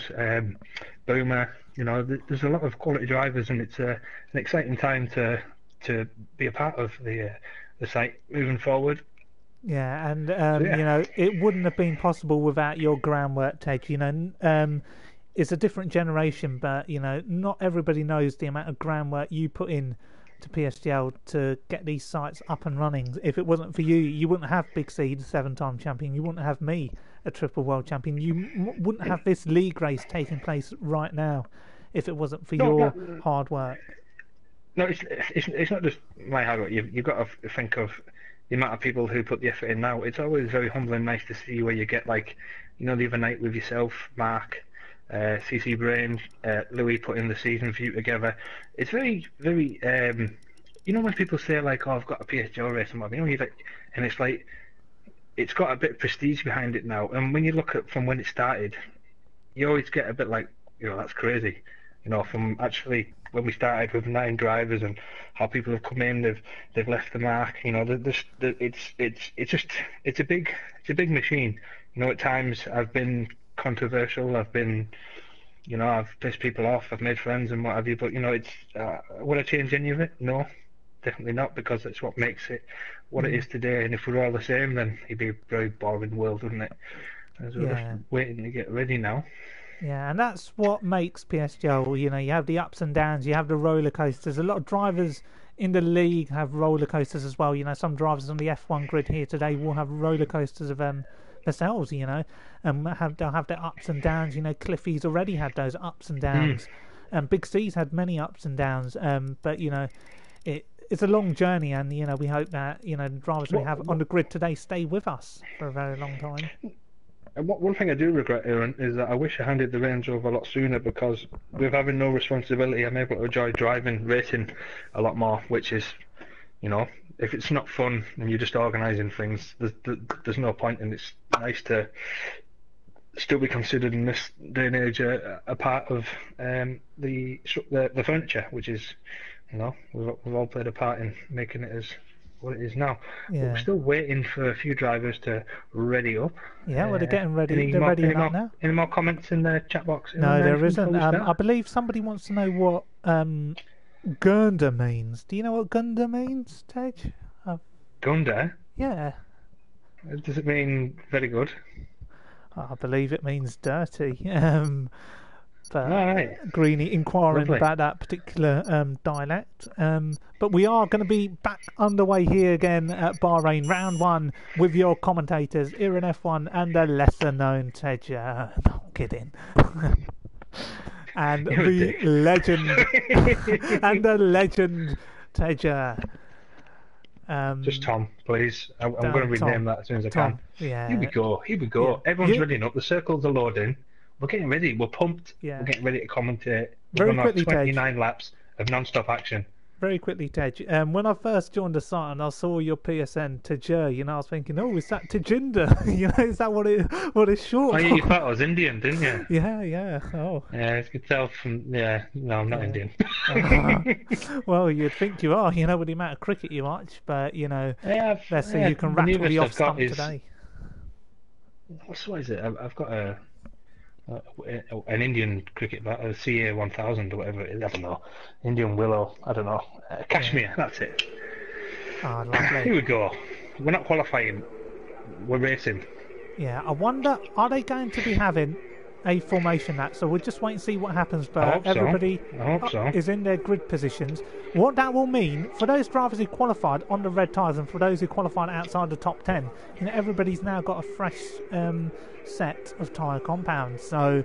Boomer. There's a lot of quality drivers, and it's an exciting time to be a part of the site moving forward. Yeah, and it wouldn't have been possible without your groundwork, Tej. It's a different generation, but not everybody knows the amount of groundwork you put in to PSGL to get these sites up and running. If it wasn't for you, you wouldn't have Big C, the 7-time champion. You wouldn't have me, a triple world champion. You wouldn't have this league race taking place right now if it wasn't for your hard work. No, it's not just my hard work. You've got to think of the amount of people who put the effort in now. It's always very humbling and nice to see where you get, the other night with yourself, Mark, CC Brain, Louis putting the season view together. It's very, very, when people say, oh, I've got a PSGL race and whatever, and it's like, it's got a bit of prestige behind it now. And when you look at from when it started, you always get a bit like, that's crazy. From actually when we started with 9 drivers and how people have come in, they've left the mark. It's a big machine. At times I've been controversial. I've been, I've pissed people off. I've made friends and what have you. But would I change any of it? No, definitely not, because that's what makes it what it is today. And if we're all the same, then it'd be a very boring world, wouldn't it? So we're just waiting to get ready now. Yeah, and that's what makes PSGL. You have the ups and downs, you have the roller coasters. A lot of drivers in the league have roller coasters as well. Some drivers on the F1 grid here today will have roller coasters of themselves. They'll have their ups and downs. Cliffy's already had those ups and downs, and Big C's had many ups and downs. But it's a long journey, and we hope that the drivers we have on the grid today stay with us for a very long time. And one thing I do regret, Aaron, is that I wish I handed the reins over a lot sooner, because with having no responsibility, I'm able to enjoy driving, racing a lot more, which is, if it's not fun and you're just organising things, there's no point, and it's nice to still be considered in this day and age a part of the furniture, which is, we've all played a part in making it as what it is now. Yeah. But we're still waiting for a few drivers to ready up. Yeah, well, they're getting ready. They're ready now. Any more comments in the chat box? No, there isn't. I believe somebody wants to know what Gunda means. Do you know what Gunda means, Tej? Gunda? Yeah. Does it mean very good? I believe it means dirty. But right. Greenie inquiring about that particular dialect. But we are going to be back underway here again at Bahrain, round 1, with your commentators, Iran F1 and the lesser known Tej. No, I'm kidding. And the legend and the legend Tej. Just Tom, please. I'm going to rename that as soon as I can. Yeah. Here we go. Yeah. Everyone's ready up. The circles are loading. We're getting ready. We're pumped. Yeah. We're getting ready to commentate. Very We're quickly, 29 laps of non-stop action. Very quickly, Tej. When I first joined the site and I saw your PSN Tejer, I was thinking, oh, is that Tejinder? Is that what it's short for? Oh, you thought I was Indian, didn't you? Yeah. Oh. Yeah, you could tell from. Yeah, no, I'm not Indian. Well, you'd think you are. With the amount of cricket you watch, but let's see who can rattle the off stump today. What is it? I've got a an Indian cricket bat, a CA 1000 or whatever it is. I don't know. Indian willow. I don't know. Kashmir. That's it. Ah, Here lovely. we go. We're not qualifying. We're racing. Yeah, I wonder, are they going to be having a formation that? So we'll just wait and see what happens. I But hope so. everybody I hope so. is in their grid positions. What that will mean for those drivers who qualified on the red tyres and for those who qualified outside the top 10, everybody's now got a fresh set of tyre compounds. So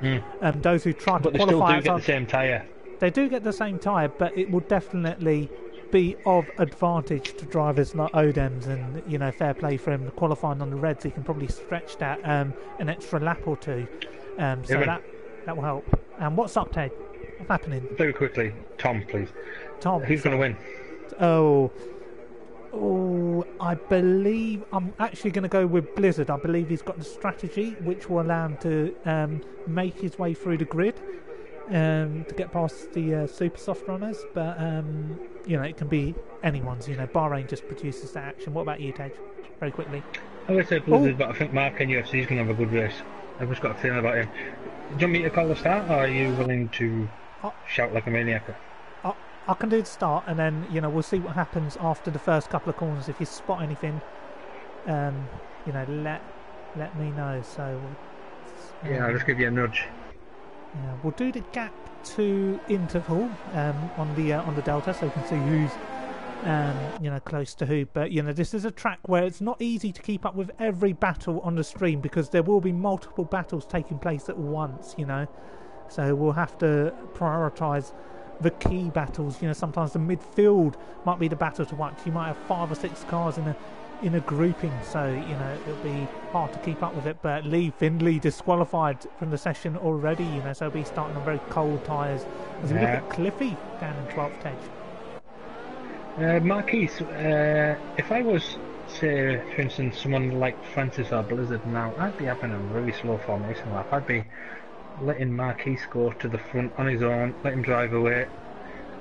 those who tried But to they still qualify do get outside, the same tyre. they do get the same tyre, but it will definitely be of advantage to drivers like Odems, and fair play for him qualifying on the reds. He can probably stretch that an extra lap or two, so that will help. And what's up, Ted? What's happening? Very quickly, Tom, please. Tom, Who's going to win? Oh, I believe I'm actually going to go with Blizzard. I believe he's got the strategy which will allow him to make his way through the grid to get past the super soft runners. But it can be anyone's. Bahrain just produces that action. What about you, Tej? Very quickly. I would say Blizzard, but I think Mark in UFC is going to have a good race. I've just got a feeling about him. Do you want me to call the start, or are you willing to shout like a maniac? I can do the start, and then we'll see what happens after the first couple of corners. If you spot anything, let me know. So yeah, I'll just give you a nudge. Yeah, we'll do the gap to interval on the delta, so you can see who's close to who. But this is a track where it's not easy to keep up with every battle on the stream because there will be multiple battles taking place at once. So we'll have to prioritise the key battles. Sometimes the midfield might be the battle to watch. You might have 5 or 6 cars in a grouping, so it'll be hard to keep up with it. But Lee Findlay disqualified from the session already, so he'll be starting on very cold tyres. As we look at Cliffy down in 12th edge. Marquise, if I was, say, for instance, someone like Francis or Blizzard now, I'd be having a really slow formation lap. I'd be letting Marquise go to the front on his own, let him drive away,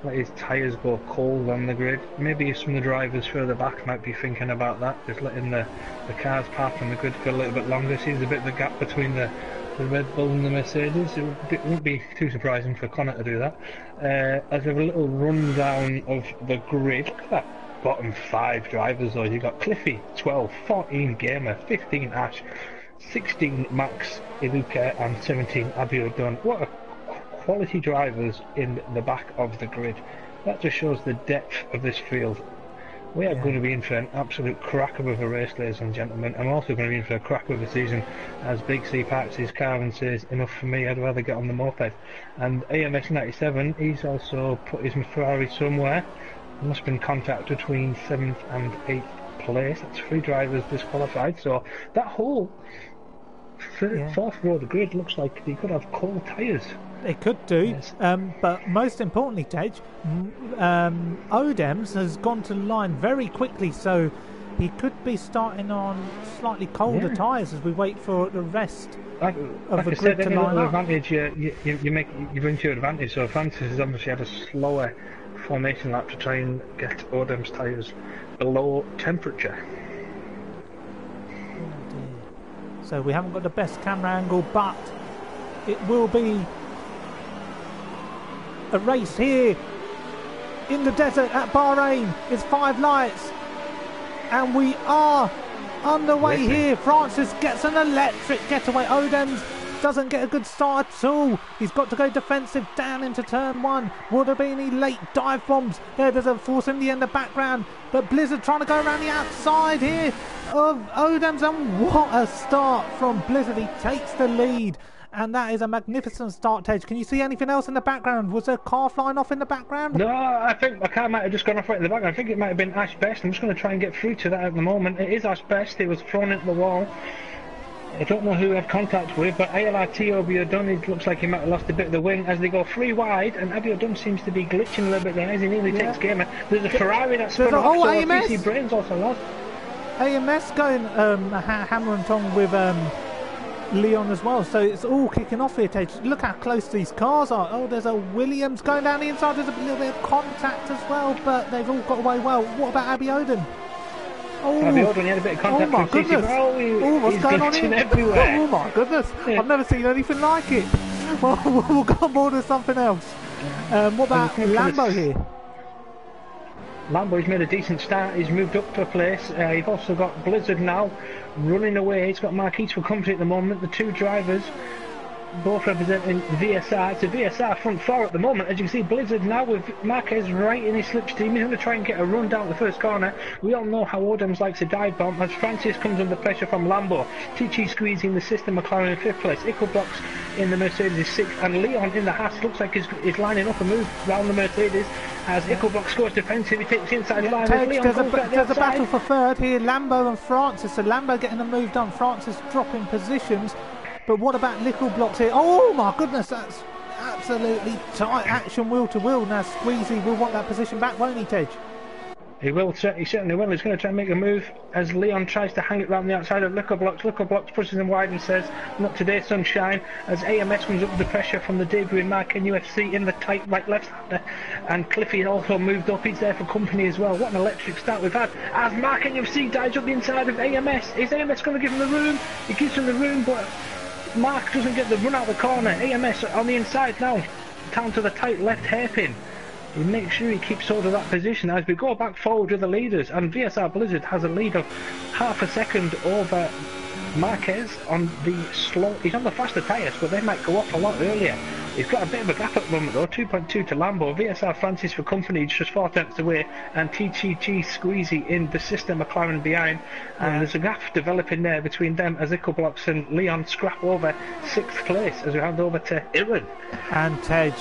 let his tyres go cold on the grid. Maybe some of the drivers further back might be thinking about that, just letting the cars park on the grid for a little bit longer. Seems a bit of a gap between the Red Bull and the Mercedes. It wouldn't be too surprising for Connor to do that. As a little rundown of the grid, look at that bottom 5 drivers though. You've got Cliffy, 12, 14 Gamer, 15 Ash, 16 Max Iluka and 17 Abiodun. What a quality drivers in the back of the grid. That just shows the depth of this field. We are going to be in for an absolute cracker of a race, ladies and gentlemen. I'm also going to be in for a cracker of a season, as Big C parks his car and says, enough for me, I'd rather get on the moped. And AMS 97, he's also put his Ferrari somewhere. There must have been contact between 7th and 8th place. That's 3 drivers disqualified, so that whole 4th row of the grid looks like they could have cold tyres. They could do, Yes. but most importantly, Tej, Odems has gone to the line very quickly, so he could be starting on slightly colder tyres as we wait for the rest of the grid to line up. Advantage, you bring to your advantage. So Francis has obviously had a slower formation lap to try and get Odem's tyres below temperature. So we haven't got the best camera angle, but it will be a race here in the desert at Bahrain. It's 5 lights and we are underway here. Francis gets an electric getaway. Odems doesn't get a good start at all. He's got to go defensive down into turn 1. Will there be any late dive bombs? There's a force in the background, but Blizzard trying to go around the outside here of Odems, and what a start from Blizzard. He takes the lead. And that is a magnificent start, Tej. Can you see anything else in the background? Was there a car flying off in the background? No, I think my car might have just gone off right in the background. I think it might have been Ash Best. I'm just going to try and get through to that at the moment. It is Ash Best. He was thrown into the wall. I don't know who I have contact with, but ALRT Abiodun, it looks like he might have lost a bit of the wing as they go 3 wide, and Abiodun seems to be glitching a little bit there as he nearly takes Gamer. There's a Ferrari that's spun off, so AMS. TC Brains also lost. AMS going hammer and tong with Leon as well, so it's all kicking off here, Tej. Look how close these cars are. Oh, there's a Williams going down the inside. There's a little bit of contact as well, but they've all got away well. What about Abiodun? Fabio Odom, he had a bit of contact my with goodness. What's he's going on glitching here? everywhere. Oh my goodness. Yeah. I've never seen anything like it. Well, we'll go on board with something else. What about Lambo here? Lambo's made a decent start. He's moved up to a place. You've also got Blizzard now running away. He's got Marquis for company at the moment. The two drivers, both representing VSR. It's a VSR front four at the moment. As you can see, Blizzard now with Marquez right in his slipstream. He's going to try and get a run down the first corner. We all know how Odems likes a dive bomb. As Francis comes under pressure from Lambo. TG squeezing the system. McLaren in 5th place. Ickelblocks in the Mercedes is 6th. And Leon in the Haas looks like he's lining up a move round the Mercedes. As Ickelblock scores defensive, he takes the inside line. There's a battle for third here. Lambo and Francis. So Lambo getting the move done. Francis dropping positions. But what about Nickelblocks here? Oh my goodness, that's absolutely tight action wheel to wheel. Now Squeezy will want that position back, won't he, Tej? He will, he certainly will. He's going to try and make a move as Leon tries to hang it round the outside of Nickelblocks. Nickelblocks pushes him wide and says, not today, sunshine, as AMS comes up with the pressure from the debuting Mark in UFC in the tight right left-hander. And Cliffy also moved up. He's there for company as well. What an electric start we've had. As Mark in UFC dives up the inside of AMS. Is AMS going to give him the room? He gives him the room, but Mark doesn't get the run out of the corner. AMS on the inside now, down to the tight left hairpin. He makes sure he keeps hold of that position as we go back forward with the leaders, and VSR Blizzard has a lead of half a second over Marquez on the slow. He's on the faster tyres, but they might go off a lot earlier. He's got a bit of a gap at the moment though, 2.2 to Lambo. VSR Francis for company, just 4 tenths away, and TTG Squeezy in the system McLaren behind. And there's a gap developing there between them as Ickelblocks and Leon scrap over 6th place as we hand over to Iran. And Tej,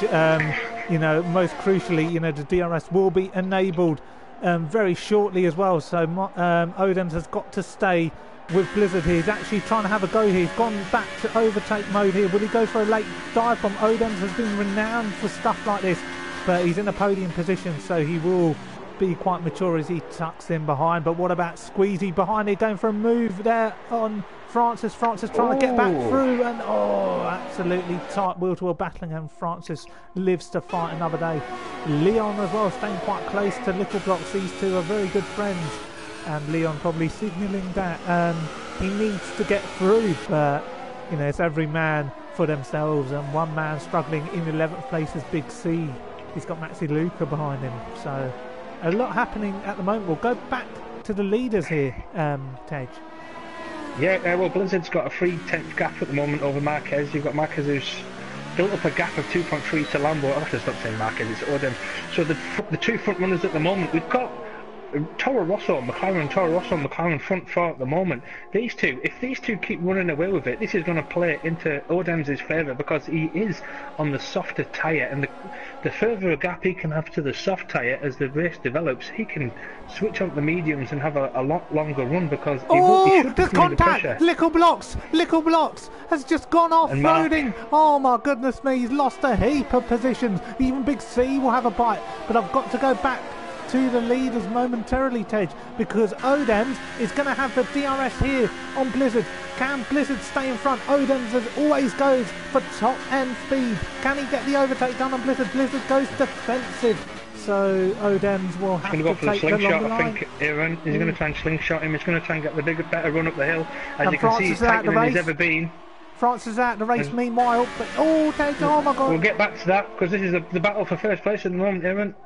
most crucially, the DRS will be enabled very shortly as well. So Odems has got to stay with Blizzard here. He's actually trying to have a go here. He's gone back to overtake mode here. Will he go for a late dive bomb? Odems has been renowned for stuff like this, but he's in a podium position, so he will be quite mature as he tucks in behind. But what about Squeezy behind here, going for a move there on Francis. Francis trying to get back through, and absolutely tight wheel to wheel battling, and Francis lives to fight another day. Leon as well, staying quite close to Nickelblocks. These two are very good friends, and Leon probably signalling that he needs to get through, but it's every man for themselves, and one man struggling in 11th place is Big C. He's got Maxi Luca behind him, so a lot happening at the moment. We'll go back to the leaders here, Tej. Yeah, well, Blizzard's got a 3/10 gap at the moment over Marquez. You've got Marquez who's built up a gap of 2.3 to Lambo. I have to stop saying Marquez, it's Odem. So the two front runners at the moment, we've got Toro Rosso, McLaren front four at the moment. These two, if these two keep running away with it, this is going to play into Odem's favour because he is on the softer tyre, and the further a gap he can have to the soft tyre as the race develops, he can switch on the mediums and have a lot longer run because he should there's contact! Nickelblocks has just gone off-roading. Oh my goodness me, he's lost a heap of positions. Even Big C will have a bite, but I've got to go back to the leaders momentarily, Tej, because Odems is going to have the DRS here on Blizzard. Can Blizzard stay in front? Odems as always goes for top end speed. Can he get the overtake done on Blizzard? Blizzard goes defensive, so Odems will have to take the longer line. I think Aaron is going to try and slingshot him. He's going to try and get the better run up the hill. As you can see, he's tighter than he's ever been. Francis is out the race meanwhile, but Tej, oh my god. We'll get back to that because this is the battle for first place at the moment, Aaron.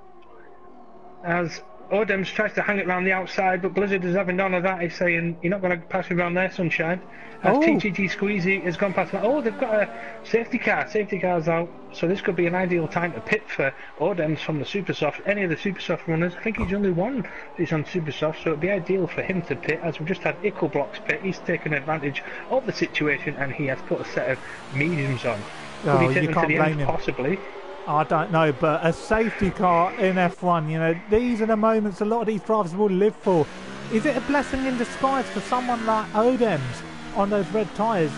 As Odems tries to hang it round the outside, but Blizzard is having none of that. He's saying, you're not going to pass me round there, sunshine. As TGG Squeezy has gone past that. They've got a safety car. Safety car's out. So this could be an ideal time to pit for Odems from the Supersoft. Any of the Supersoft runners, I think he's only one who's on Supersoft, so it'd be ideal for him to pit. As we've just had Ickelblocks pit, he's taken advantage of the situation and he has put a set of mediums on. Could he take them to the end? Possibly. I don't know, but a safety car in F1, these are the moments a lot of these drivers will live for. Is it a blessing in disguise for someone like Odems on those red tyres?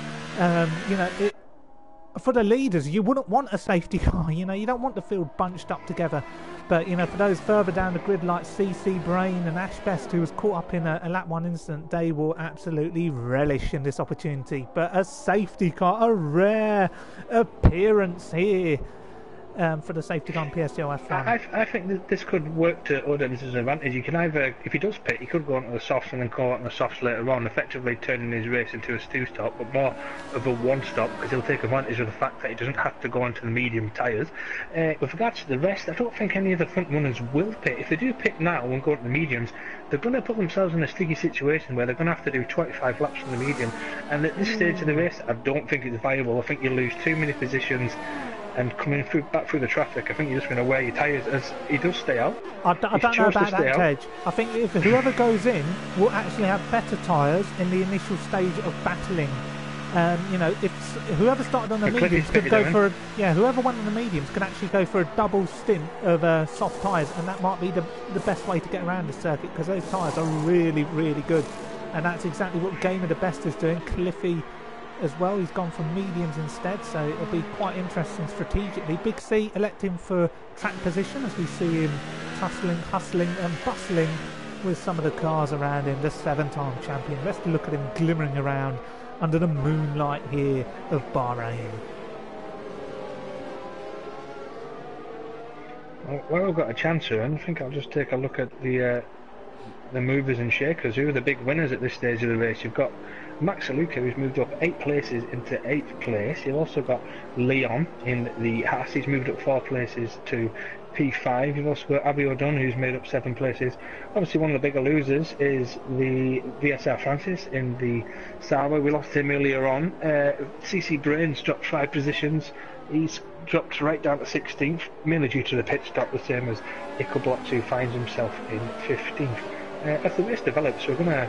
For the leaders, you wouldn't want a safety car, you don't want the field bunched up together. But, for those further down the grid like CC Brain and Ash Best, who was caught up in a lap 1 incident, they will absolutely relish in this opportunity. But a safety car, a rare appearance here. for the safety car on PSGL F1. I think that this could work to Odin's advantage. You can either, if he does pit, he could go onto the softs and then go onto the softs later on, effectively turning his race into a two-stop, but more of a one-stop, because he'll take advantage of the fact that he doesn't have to go onto the medium tyres. With regards to the rest, I don't think any of the front runners will pit. If they do pit now and go into the mediums, they're going to put themselves in a sticky situation where they're going to have to do 25 laps on the medium, and at this stage of the race, I don't think it's viable. I think you lose too many positions. And coming back through the traffic, I think you're just going to wear your tyres as he does stay out. I don't know about that, Tej. I think if whoever goes in will actually have better tyres in the initial stage of battling. If whoever started on the mediums could go for whoever went on the mediums could actually go for a double stint of soft tyres, and that might be the best way to get around the circuit, because those tyres are really, really good, and that's exactly what Game of the Best is doing. Cliffy as well, he's gone for mediums instead, so it'll be quite interesting strategically. Big C electing for track position as we see him tussling, hustling and bustling with some of the cars around him, the 7-time champion. Let's look at him glimmering around under the moonlight here of Bahrain. Well, we've got a chance here, and I think I'll just take a look at the movers and shakers. Who are the big winners at this stage of the race? You've got Max Aluka, who's moved up 8 places into 8th place. You've also got Leon in the Haas. He's moved up 4 places to P5. You've also got Abby O'Donnell, who's made up 7 places. Obviously, one of the bigger losers is the VSR Francis in the Sauber. We lost him earlier on. CC Brains dropped 5 positions. He's dropped right down to 16th, mainly due to the pit stop, the same as Ico Block 2 finds himself in 15th. As the race develops, the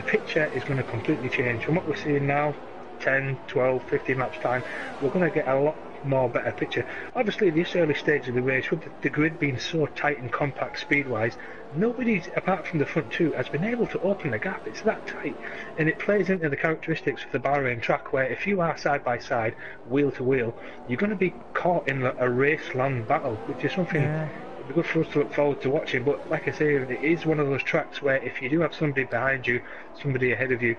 picture is going to completely change. From what we're seeing now, 10, 12, 15 laps time, we're going to get a lot more better picture. Obviously, this early stage of the race, with the grid being so tight and compact speed-wise, nobody, apart from the front 2, has been able to open the gap. It's that tight, and it plays into the characteristics of the Bahrain track, where if you are side by side, wheel to wheel, you're going to be caught in a race-long battle, which is something it'd be good for us to look forward to watching. But like I say, it is one of those tracks where if you do have somebody behind you, somebody ahead of you,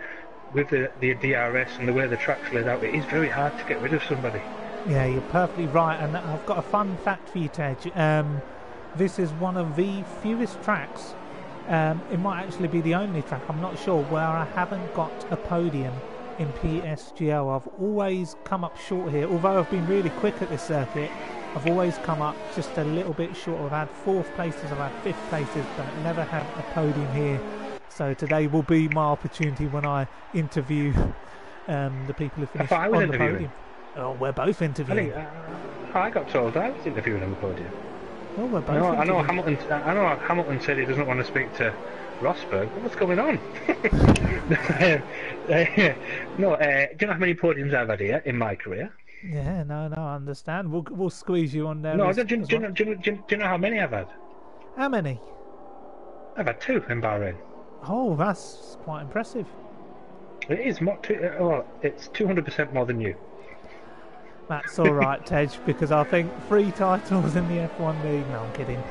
with the DRS and the way the track's laid out, it is very hard to get rid of somebody. Yeah, you're perfectly right, and I've got a fun fact for you, Tej. This is one of the fewest tracks, it might actually be the only track, I'm not sure, where I haven't got a podium in PSGL. I've always come up short here, although I've been really quick at this circuit. I've always come up just a little bit short. I've had 4th places, I've had 5th places, but never had a podium here. So today will be my opportunity when I interview the people who finished on the podium. Oh, we're both interviewing. I got told I was interviewing on the podium. Oh, we're both I know Hamilton said he doesn't want to speak to Rosberg. What's going on? No, do you know how many podiums I've had here in my career? Yeah, no, I understand. We'll squeeze you on there. No, do you know how many I've had? How many? I've had 2 in Bahrain. Oh, that's quite impressive. It is more. It's 200% more than you. That's all right, Tej, because I think 3 titles in the F1 league. No, I'm kidding.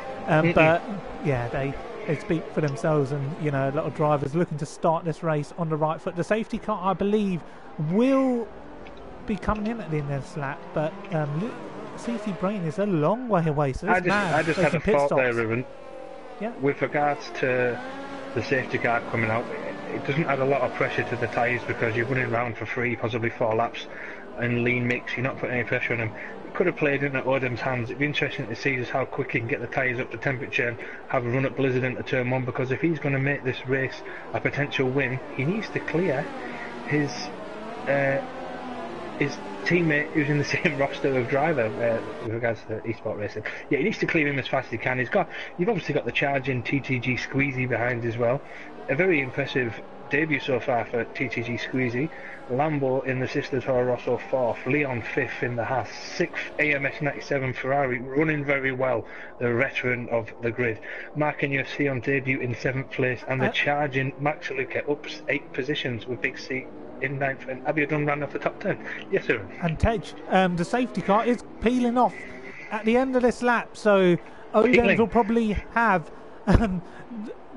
But yeah, they speak for themselves, and a lot of drivers looking to start this race on the right foot. The safety car, I believe, will be coming in at the end of this lap, but CC Brain is a long way away. So I just had a thought there, Ruben. Yeah. With regards to the safety car coming out, it doesn't add a lot of pressure to the tyres because you're running around for 3, possibly 4 laps, and lean mix. You're not putting any pressure on them. It could have played into Odem's hands. It'd be interesting to see just how quick he can get the tyres up to temperature and have a run at Blizzard into turn 1. Because if he's going to make this race a potential win, he needs to clear his teammate who's in the same roster of driver with regards to eSport racing. Yeah, he needs to clear him as fast as he can. You've obviously got the charging TTG Squeezy behind as well. A very impressive debut so far for TTG Squeezy. Lambo in the Sister Toro Rosso 4th, Leon 5th in the Haas, 6th AMS 97 Ferrari, running very well, the veteran of the grid. Mark UFC on debut in 7th place, and the charging Max Aluka up 8 positions with Big C in 9th, and Abiodun ran off the top 10. Yes, sir. And Tej, the safety car is peeling off at the end of this lap, so Odense will probably have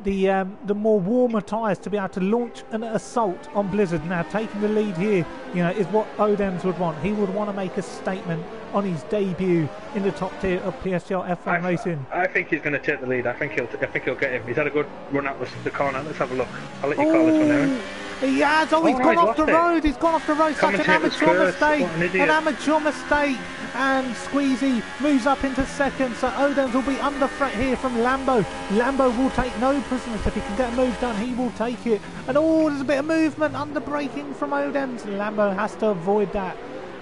the more warmer tyres to be able to launch an assault on Blizzard. Now taking the lead here, is what Odems would want. He would want to make a statement on his debut in the top tier of PSGL F1 racing. I think he's going to take the lead. I think he'll get him. He's had a good run out the corner. Let's have a look. I'll let you call this one, Aaron. He has. He's gone off the road. He's gone off the road. Such an amateur mistake. An amateur mistake. And Squeezy moves up into second. So Odems will be under threat here from Lambo. Lambo will take no prisoners. If he can get a move done, he will take it. And there's a bit of movement under braking from Odems. Lambo has to avoid that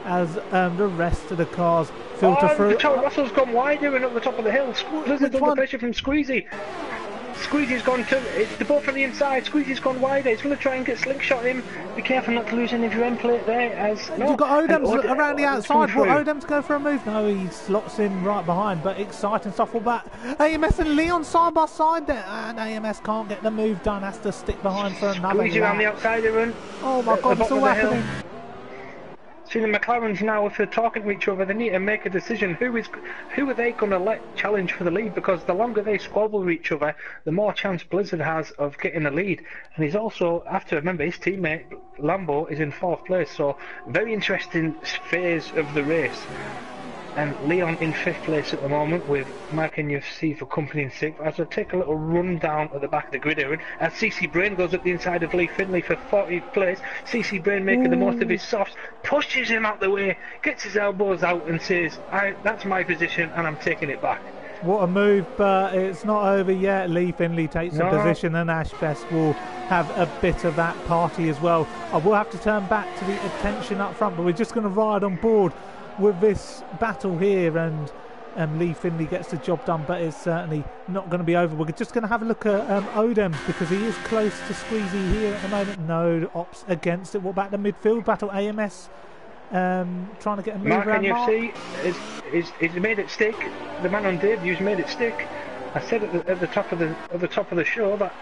as the rest of the cars filter through. Russell's gone wider and up the top of the hill. Blizzard's under pressure from Squeezy. Squeezy's gone to... They're both from the inside. Squeezy's gone wider. He's going to try and get slingshot him. Be careful not to lose any of your end plate there. You've got Odems around the outside. Will Odems go for a move? No, he slots in right behind. But exciting stuff. All that. AMS and Leon side by side there. And AMS can't get the move done. Has to stick behind for another Squeezy around the outside, Aaron. Oh my God, it's all happening. See, the McLarens now, if they're talking to each other, they need to make a decision. Who are they going to let challenge for the lead? Because the longer they squabble with each other, the more chance Blizzard has of getting the lead. And he's also, have to remember, his teammate Lambo is in 4th place. So, very interesting phase of the race. And Leon in 5th place at the moment with Mike NFC for company in 6th. As I take a little run down at the back of the grid here, as CC Brain goes up the inside of Lee Finley for 40th place. CC Brain making the most of his softs, pushes him out the way, gets his elbows out and says, that's my position and I'm taking it back. What a move, but it's not over yet. Lee Finley takes a position and Ash Best will have a bit of that party as well. I will have to turn back to the attention up front, but we're just going to ride on board with this battle here, and Lee Finley gets the job done, but it's certainly not going to be over. We're just going to have a look at Odems because he is close to Squeezy here at the moment. No ops against it. What about the midfield battle? AMS trying to get a move Mark around. Mark is made it stick. The man on debuts made it stick. I said at the top of the show that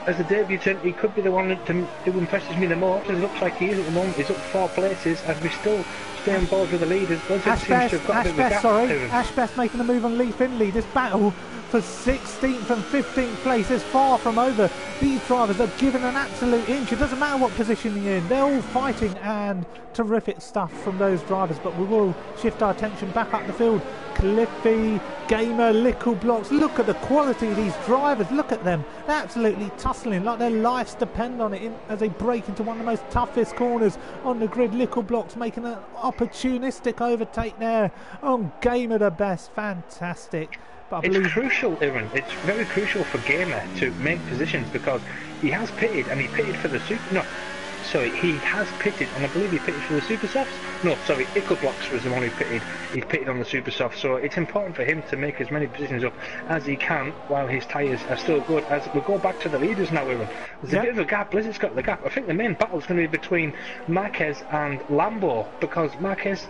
as a debutant he could be the one who impresses me the most. It looks like he is at the moment. He's up 4 places as we still stay on board with the leaders. Ash Best making a move on Lee Finley. This battle for 16th and 15th place is far from over. These drivers are given an absolute inch. It doesn't matter what position you're in. They're all fighting, and terrific stuff from those drivers. But we will shift our attention back up the field. Cliffy, Gamer, Lickle Blocks. Look at the quality of these drivers. Look at them. They're absolutely tussling like their lives depend on it as they break into one of the most toughest corners on the grid. Lickle Blocks making an opportunistic overtake there on Gamer the Best. Fantastic. But it's crucial, Aaron. It's very crucial for Gamer to make positions because he has pitted, and he pitted for the he has pitted, and I believe he pitted for the Super Softs. No, sorry, Ickleblocks was the one who pitted. He pitted on the Super Softs, so it's important for him to make as many positions up as he can while his tyres are still good. As we go back to the leaders now, Aaron, there's a bit of a gap. Blizzard's got the gap. I think the main battle is going to be between Marquez and Lambo because Marquez...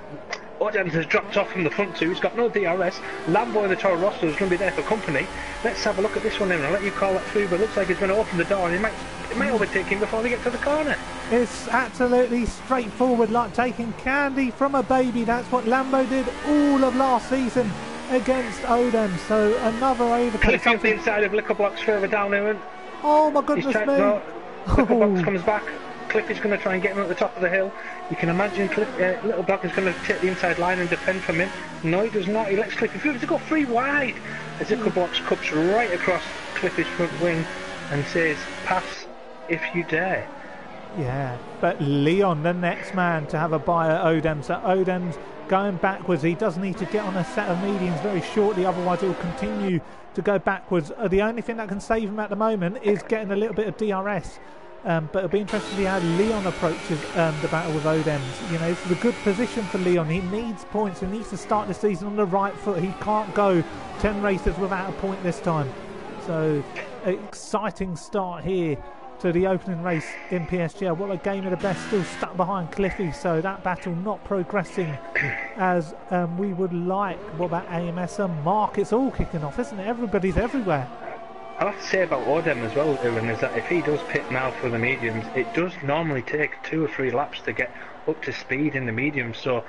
Odems has dropped off from the front two. He's got no DRS. Lambo in the Toro Rosso is going to be there for company. Let's have a look at this one, Aaron. I'll let you call that through, but it looks like he's going to open the door and it might overtake him before they get to the corner. It's absolutely straightforward, like taking candy from a baby. That's what Lambo did all of last season against Odems. So another overtake. Cliffy up the inside of Lickle Blocks further down, Aaron. Oh my goodness me. Lickle Blocks comes back. Cliffy's going to try and get him at the top of the hill. You can imagine Little Block is going to take the inside line and defend from him. No, he does not. He lets Cliffy through to go 3 wide. As Little Blocks cups right across Cliffy's front wing and says, pass if you dare. Yeah, but Leon, the next man to have a buy at Odems. So Odems going backwards. He does need to get on a set of mediums very shortly, otherwise he will continue to go backwards. The only thing that can save him at the moment is getting a little bit of DRS. But it'll be interesting to see how Leon approaches the battle with Odems. You know, this is a good position for Leon. He needs points. He needs to start the season on the right foot. He can't go 10 races without a point this time. So, exciting start here to the opening race in PSGL. What a Game of the Best, still stuck behind Cliffy. So that battle not progressing as we would like. What about AMS and Mark? It's all kicking off, isn't it? Everybody's everywhere. I'll have to say about Odem as well, Aaron, is that if he does pit now for the mediums, it does normally take 2 or 3 laps to get up to speed in the mediums. So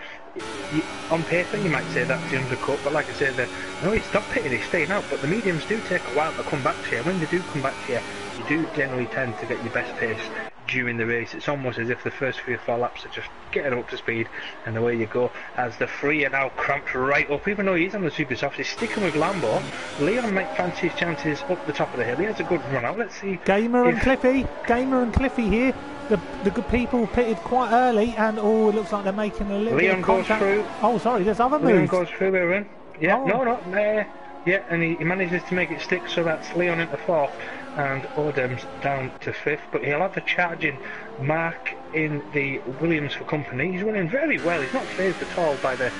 on paper you might say that's the undercut, but like I said, no, he's not pitting, he's staying out. But the mediums do take a while to come back to you. When they do come back to you, you do generally tend to get your best pace during the race. It's almost as if the first 3 or 4 laps are just getting up to speed, and away you go. As the 3 are now cramped right up, even though he's on the super soft, he's sticking with Lambo. Leon might fancy his chances up the top of the hill. He has a good run out. Let's see. Gamer and Cliffy here. The good people pitted quite early, and oh, it looks like they're making a little Leon bit of contact. goes through. Oh, sorry, there's other moves. Leon goes through, Aaron. Yeah, Oh. Yeah, and he manages to make it stick, so that's Leon into 4th and Odem's down to 5th. But he'll have a charging Mark in the Williams for company. He's running very well. He's not phased at all by the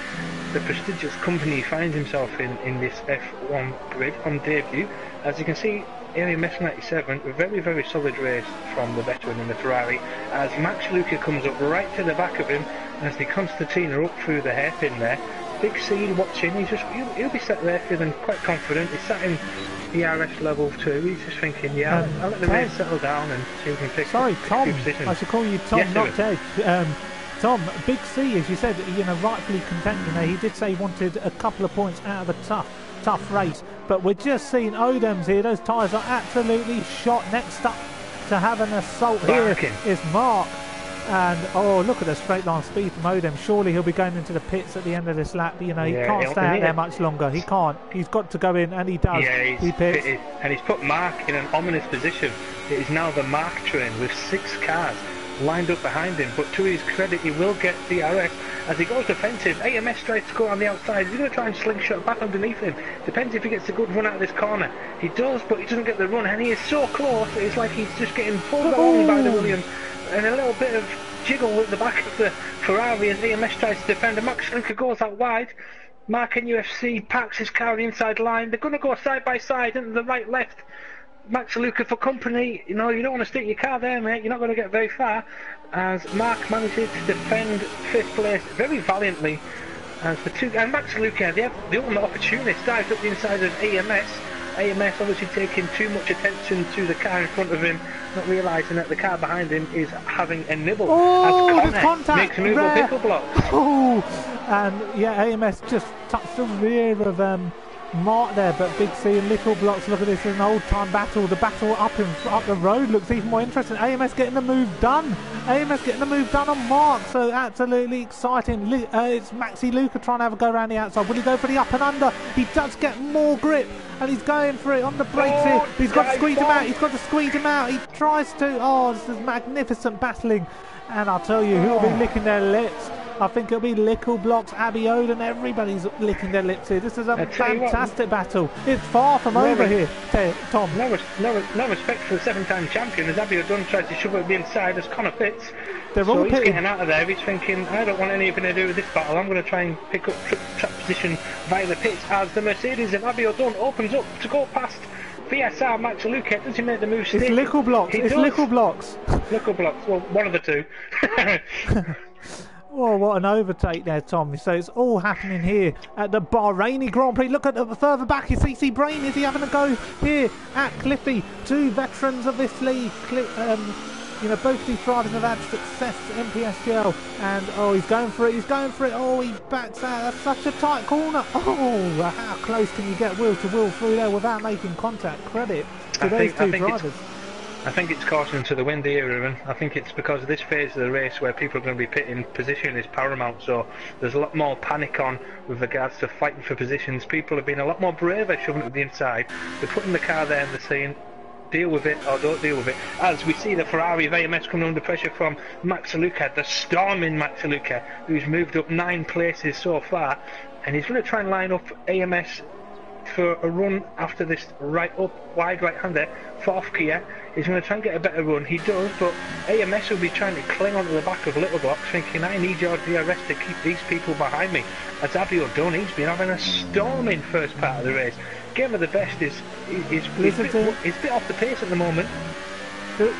prestigious company he finds himself in this F1 grid on debut. As you can see, AMS 97, a very, very solid race from the veteran in the Ferrari, as Max Luca comes up right to the back of him as the Constantine are up through the hairpin there. Big C watching, he'll be sat there feeling quite confident. He's sat in ERS level 2, he's just thinking, yeah, I'll let the race settle down and see if we can pick Sorry, Tom, positions. I should call you Tom, yes, not Ted. Tom, Big C, as you said, rightfully content. He did say he wanted a couple of points out of a tough race, but we're just seeing Odems here. Those tyres are absolutely shot. Next up to have an assault here is Mark. And oh, look at the straight line speed from Odem. Surely he'll be going into the pits at the end of this lap. He can't stay out there much longer. He can't. He's got to go in, and he does. Yeah, he pits. Pitted, and he's put Mark in an ominous position. It is now the Mark train with 6 cars lined up behind him. But to his credit, he will get DRS as he goes defensive. AMS tries to go on the outside. He's going to try and slingshot back underneath him. Depends if he gets a good run out of this corner. He does, but he doesn't get the run, and he is so close. It's like he's just getting pulled along by the Williams. And a little bit of jiggle at the back of the Ferrari as AMS tries to defend, and Max Luca goes out wide. Mark in UFC parks his car on the inside line. They're going to go side by side into the right left. Max Luca for company. You don't want to stick your car there, mate. You're not going to get very far. As Mark manages to defend 5th place very valiantly. And Max Luca, the ultimate opportunist, dives up the inside of AMS. AMS obviously taking too much attention to the car in front of him, not realising that the car behind him is having a nibble. Oh, as the contact! Makes a move on pickle block. Oh, and yeah, AMS just touched the rear of Mark there, but Big C and Little Blocks, look at this, is an old time battle. The battle up the road looks even more interesting. AMS getting the move done. AMS getting the move done on Mark, so absolutely exciting. It's Maxi Luca trying to have a go around the outside. Will he go for the up and under? He does get more grip, and he's going for it on the brakes here. He's got to squeeze him out. He's got to squeeze him out. He tries to. Oh, this is magnificent battling. And I'll tell you, who'll be licking their lips? I think it'll be Lickle Blocks, Abbey Oden, everybody's licking their lips here. This is a fantastic battle. It's far from over here, Tom. No respect for the 7-time champion as Abbey Oden tries to shove it inside as Connor pits. They're all he's getting out of there. He's thinking, I don't want anything to do with this battle. I'm going to try and pick up trap position via the pits as the Mercedes of Abbey Oden opens up to go past VSR Max Luca. Does he make the move stick? It's Lickle Blocks. Lickle Blocks. Lickle Blocks. Well, one of the two. Oh, what an overtake there, Tom. So it's all happening here at the Bahraini Grand Prix. Look at the further back. Is CC Brain? Is he having a go here at Cliffy? 2 veterans of this league. Both these drivers have had success in PSGL. And, he's going for it. Oh, he backs out. That's such a tight corner. Oh, how close can you get wheel to wheel through there without making contact? Credit to those 2 drivers. I think it's caution to the wind here, Ruben. I think it's because of this phase of the race where people are going to be pitting. Position is paramount, so there's a lot more panic on with regards to fighting for positions. People have been a lot more braver shoving it to the inside. They're putting the car there and they're saying, deal with it or don't deal with it. As we see the Ferrari of AMS coming under pressure from Max Luca, the storming Max Luca, who's moved up 9 places so far, and he's going to try and line up AMS for a run after this wide right hander for off gear. He's going to try and get a better run. He does, but AMS will be trying to cling onto the back of Little Blocks, thinking, I need your DRS to keep these people behind me. As Abbey Oden, he's been having a storming first part of the race. Game of the best is a bit off the pace at the moment.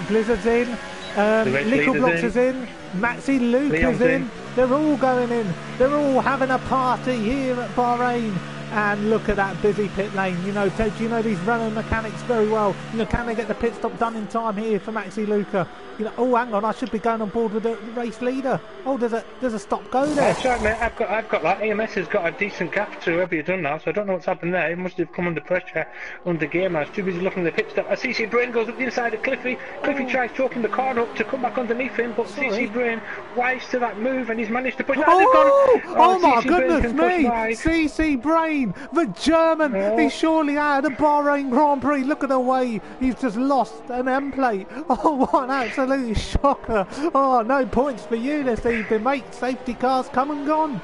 Blizzard's in. Little Blocks is in. Maxi Luke is in. They're all going in. They're all having a party here at Bahrain. And look at that busy pit lane. You know, do you know these Renault mechanics very well? You know, can they get the pit stop done in time here for Maxi Luca? You know, oh, hang on, I should be going on board with the race leader. Oh, there's a stop go there. That's right, mate. I've got that. AMS has got a decent gap to whoever you've done now, so I don't know what's happened there. He must have come under pressure under game. I was too busy looking at the pit stop. CC Brain goes up the inside of Cliffy. Cliffy tries choking the car up to come back underneath him, but CC Brain wise to that move, and he's managed to push. Oh my goodness me! CC Brain, the German. He surely had a Bahrain Grand Prix. Look at the way he's just lost an M plate. Oh, what an absolute shocker! Oh, no points for you this evening, mate. Safety cars come and gone.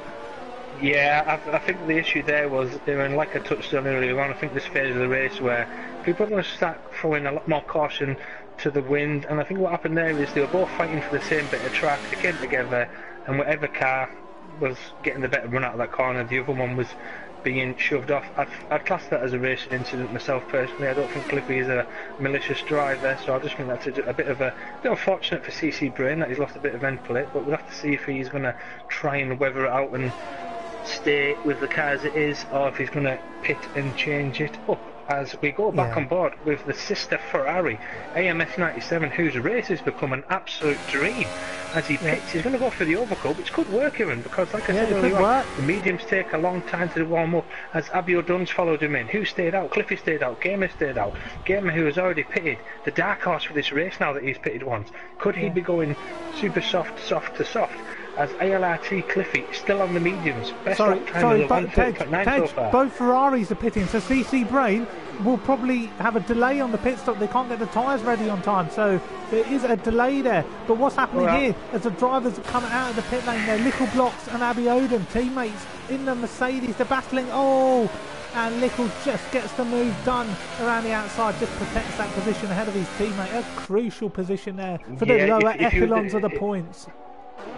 Yeah, I think the issue there was, and like I touched on earlier on, I think this phase of the race where people are going to start throwing a lot more caution to the wind, and I think what happened there is they were both fighting for the same bit of track. They came together, and whatever car was getting the better run out of that corner, the other one was being shoved off. I'd class that as a racing incident myself personally. I don't think Cliffy is a malicious driver, so I just think that's a bit unfortunate for CC Brain that he's lost a bit of end plate, but we'll have to see if he's going to try and weather it out and stay with the car as it is, or if he's going to pit and change it up as we go back on board with the sister Ferrari, AMS 97, whose race has become an absolute dream. As he pits, he's going to go for the overcut, which could work, Aaron, because like I said earlier on, the mediums take a long time to warm up, as Abio Duns followed him in. Who stayed out? Cliffy stayed out, Gamer stayed out. Gamer, who has already pitted, the dark horse for this race now that he's pitted once. Could he be going super soft to soft? As ALRT Cliffy still on the mediums. Best lap time of the 1:39 so far. Both Ferraris are pitting, so CC Brain will probably have a delay on the pit stop. They can't get the tyres ready on time, so there is a delay there. But what's happening here as the drivers are coming out of the pit lane, they're Little Blocks and Abby Odom, teammates in the Mercedes, they're battling. And Little just gets the move done around the outside, just protects that position ahead of his teammate. A crucial position there for the lower echelons of the points.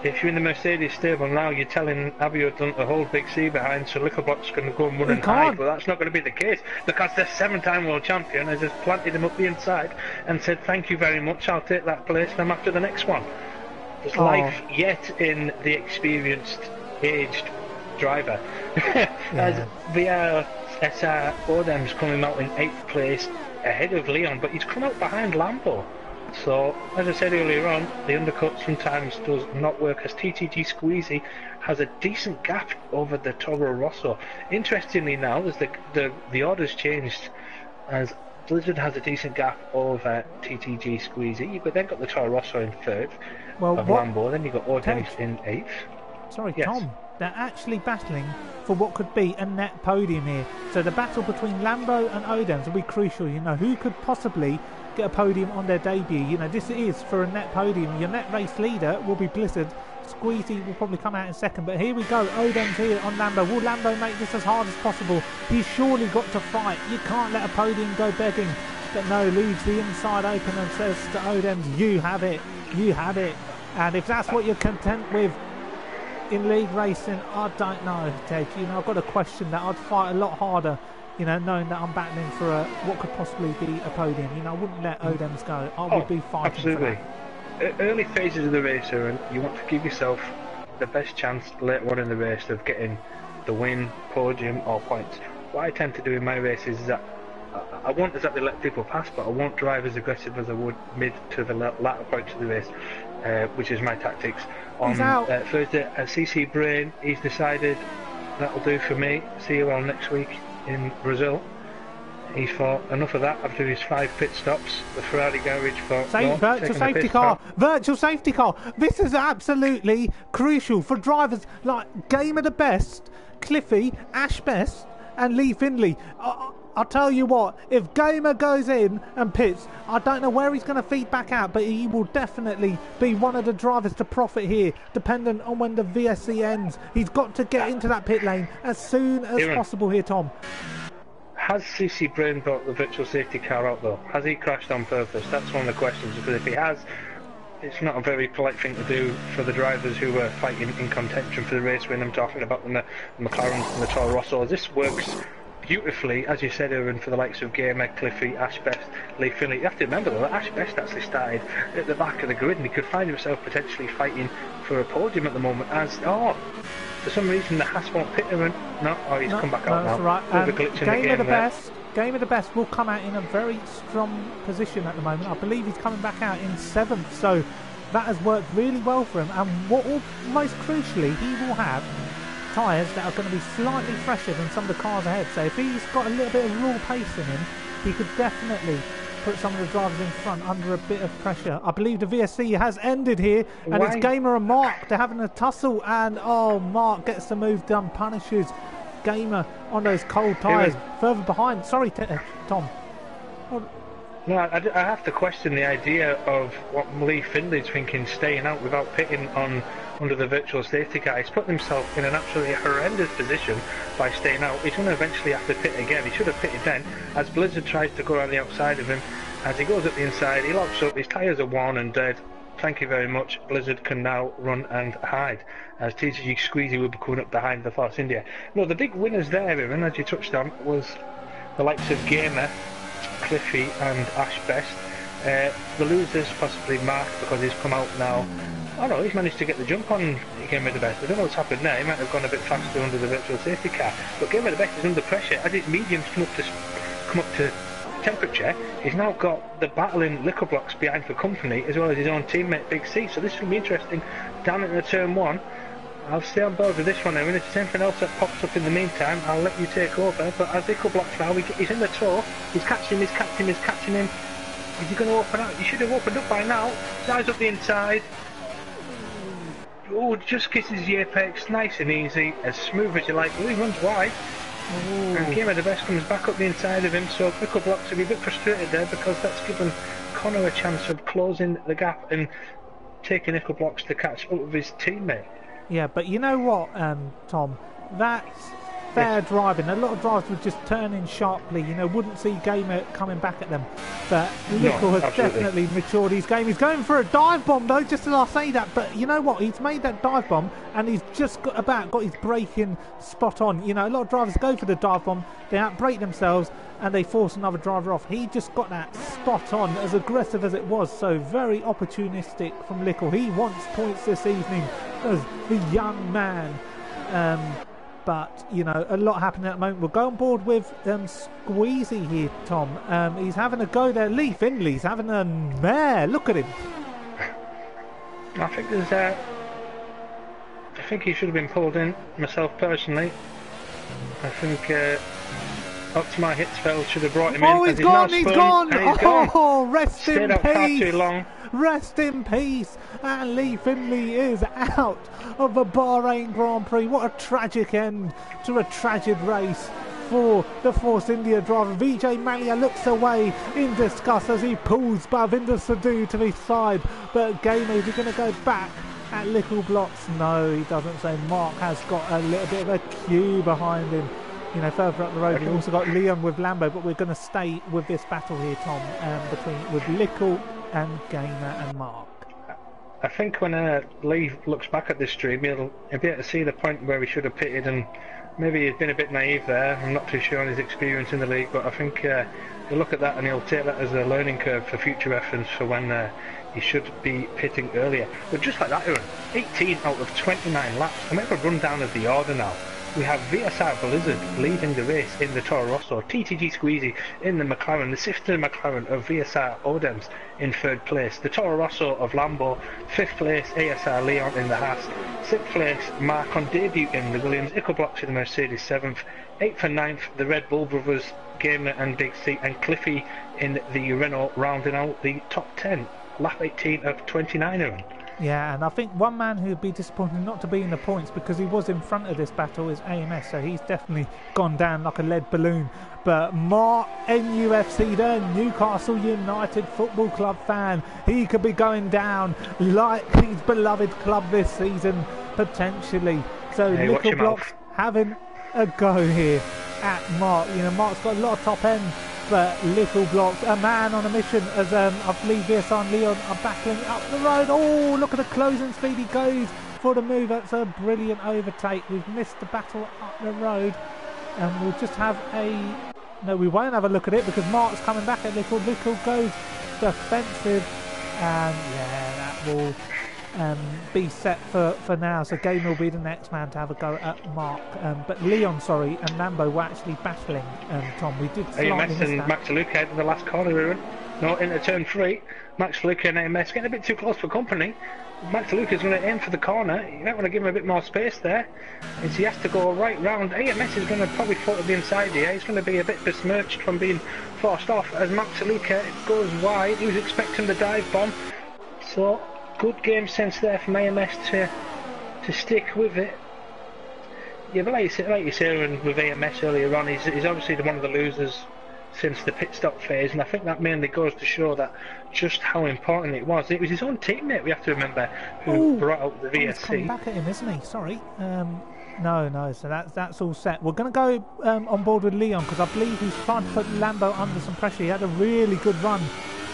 If you're in the Mercedes stable now, you're telling Abio Dunn to hold Big C behind, so Little Block's going to go and run and hide, but that's not going to be the case, because the 7-time world champion has just planted him up the inside and said, thank you very much, I'll take that place, and I'm after the next one. There's life yet in the experienced, aged driver. As VR SR Odem's coming out in 8th place ahead of Leon, but he's come out behind Lambo. So, as I said earlier on, the undercut sometimes does not work, as TTG Squeezy has a decent gap over the Toro Rosso. Interestingly now, as the order's changed, as Blizzard has a decent gap over TTG Squeezy, you've then got the Toro Rosso in 3rd of Lambo, then you've got Odems in 8th. Sorry, Tom, they're actually battling for what could be a net podium here. So the battle between Lambo and Odems will be crucial. You know, who could possibly get a podium on their debut? You know, this is for a net podium. Your net race leader will be Blizzard. Squeezy will probably come out in 2nd, but here we go. Odems here on Lambo. Will Lambo make this as hard as possible? He's surely got to fight. You can't let a podium go begging. But no, leaves the inside open and says to Odems, you have it. You have it. And if that's what you're content with in league racing, I don't know, Ted. You know, I've got to question that. I'd fight a lot harder, you know, knowing that I'm battling for what could possibly be a podium. You know, I wouldn't let Odems go. I would be fighting for that. Early phases of the race, and you want to give yourself the best chance later on in the race of getting the win, podium, or points. What I tend to do in my races is that I won't exactly let people pass, but I won't drive as aggressive as I would mid to the latter points of the race, which is my tactics. On Thursday at CC Brain, he's decided that'll do for me. See you all next week in Brazil. He thought enough of that after his 5 pit stops. The Ferrari garage thought virtual safety car. Virtual safety car. This is absolutely crucial for drivers like Gamer the Best, Cliffy, Ash Best, and Lee Findlay. I'll tell you what, if Gamer goes in and pits, I don't know where he's going to feed back out, but he will definitely be one of the drivers to profit here, dependent on when the VSC ends. He's got to get into that pit lane as soon as possible here, Tom. Has CC Brain brought the virtual safety car out though? Has he crashed on purpose? That's one of the questions, because if he has, it's not a very polite thing to do for the drivers who were fighting in contention for the race win. I'm talking about the McLaren and the Toro Rosso. This works beautifully, as you said, Aaron, for the likes of Gamer, Cliffy, Ash Best, Lee Finley. You have to remember though that Ash Best actually started at the back of the grid and he could find himself potentially fighting for a podium at the moment as, for some reason the Haas won't pit Aaron. No, he's come back out now. That's right. Bit of a glitch in the Game of the there. Best. Game of the Best will come out in a very strong position at the moment. I believe he's coming back out in 7th, so that has worked really well for him. And what will, most crucially, he will have tyres that are going to be slightly fresher than some of the cars ahead. So if he's got a little bit of raw pace in him, he could definitely put some of the drivers in front under a bit of pressure. I believe the VSC has ended here, and it's Gamer and Mark. They're having a tussle, and Mark gets the move done, punishes Gamer on those cold tyres further behind. Sorry, Tom. No, I have to question the idea of what Lee Finley's thinking, staying out without pitting under the virtual safety car. He's put himself in an absolutely horrendous position by staying out. He's going to eventually have to pit again. He should have pitted then, as Blizzard tries to go around the outside of him. As he goes up the inside, he locks up, his tyres are worn and dead. Thank you very much. Blizzard can now run and hide, as TCG Squeezy will be coming up behind the Force India. No, the big winners there, Evan, as you touched on, was the likes of Gamer, Cliffy and Ash Best. The losers, possibly Mark, because he's come out now. Oh no, he's managed to get the jump on Game of the Best. I don't know what's happened there. He might have gone a bit faster under the virtual safety car. But Game of the Best is under pressure. As his mediums come up to temperature, he's now got the battling liquor blocks behind for company, as well as his own teammate Big C. So this will be interesting down into turn 1. I'll stay on board with this one now, and if there's anything else that pops up in the meantime, I'll let you take over. But as Ickle blocks now, he's in the tow, he's catching him. Is he going to open up? He should have opened up by now. Dives up the inside. Oh, just kisses the apex, nice and easy, as smooth as you like. Oh, he runs wide. And Game of the Best comes back up the inside of him, so Ickle blocks will be a bit frustrated there, because that's given Connor a chance of closing the gap and taking Ickle blocks to catch up with his teammate. Yeah, but you know what, Tom? That's fair driving. A lot of drivers would just turn in sharply, wouldn't see Gamer coming back at them. But Lickle has definitely matured his game. He's going for a dive bomb, though, just as I say that. But you know what? He's made that dive bomb, and he's just got his braking spot on. A lot of drivers go for the dive bomb, they outbrake themselves, and they force another driver off. He just got that spot on, as aggressive as it was. So very opportunistic from Lickle. He wants points this evening as the young man. But, a lot happening at the moment. We'll go on board with Squeezy here, Tom. He's having a go there. Lee Finley's having a mare. Look at him. I think he should have been pulled in, myself personally. I think Optima Hitzfeld should have brought him in. Oh, he's gone! He's gone! Oh, rest in peace! Far too long. Rest in peace. And Lee Finley is out of the Bahrain Grand Prix. What a tragic end to a tragic race for the Force India driver. Vijay Mallya looks away in disgust as he pulls Bhavinder Sidhu to his side. But Gamer, is he going to go back at Lickle blocks? No, he doesn't. So Mark has got a little bit of a queue behind him. Further up the road, we've also got Leon with Lambo, but we're going to stay with this battle here, Tom, with Lickle and Gamer and Mark. I think when Lee looks back at this stream, he'll be able to see the point where he should have pitted, and maybe he's been a bit naive there. I'm not too sure on his experience in the league, but I think he'll look at that and he'll take that as a learning curve for future reference for when he should be pitting earlier. But just like that, Aaron, 18 out of 29 laps. I'm going to run down of the order now. We have VSR Blizzard leading the race in the Toro Rosso, TTG Squeezy in the McLaren, the sifter McLaren of VSR Odems in 3rd place, the Toro Rosso of Lambo, 5th place ASR Leon in the Haas, 6th place Mark on debut in the Williams, Ickle blocks in the Mercedes 7th, 8th and 9th the Red Bull brothers, Gamer and Big C, and Cliffy in the Renault, rounding out the top 10, lap 18 of 29 of them. Yeah, and I think one man who'd be disappointed not to be in the points, because he was in front of this battle, is AMS, so he's definitely gone down like a lead balloon. But Mark, NUFC, the Newcastle United Football Club fan, he could be going down like his beloved club this season, potentially. So Lickle blocks having a go here at Mark. Mark's got a lot of top end, but Lickle blocks, a man on a mission, as I believe VSR and Leon are battling up the road. Oh, look at the closing speed, he goes for the move. That's a brilliant overtake. We've missed the battle up the road. and we'll just have a... No, we won't have a look at it because Mark's coming back at Little. Little goes defensive, and yeah, that will be set for now. So Gamer will be the next man to have a go at Mark. But Leon, sorry, and Lambo were actually battling, Tom. We did slightly AMS miss and that. Max Luca in the last corner, Ruin. No, into turn 3. Max Luca and AMS getting a bit too close for company. Max Luca's going to aim for the corner. You might want to give him a bit more space there. And he has to go right round. AMS is going to probably fall to the inside here. He's going to be a bit besmirched from being forced off as Max Luca goes wide. He was expecting the dive bomb. So, good game sense there from AMS to stick with it. Yeah, but like you say with AMS earlier on, he's obviously one of the losers since the pit stop phase, and I think that mainly goes to show that just how important it was. It was his own teammate, we have to remember, who brought out the VSC. He's coming back at him, isn't he? Sorry. No. So that's all set. We're going to go on board with Leon because I believe he's trying to put Lambo under some pressure. He had a really good run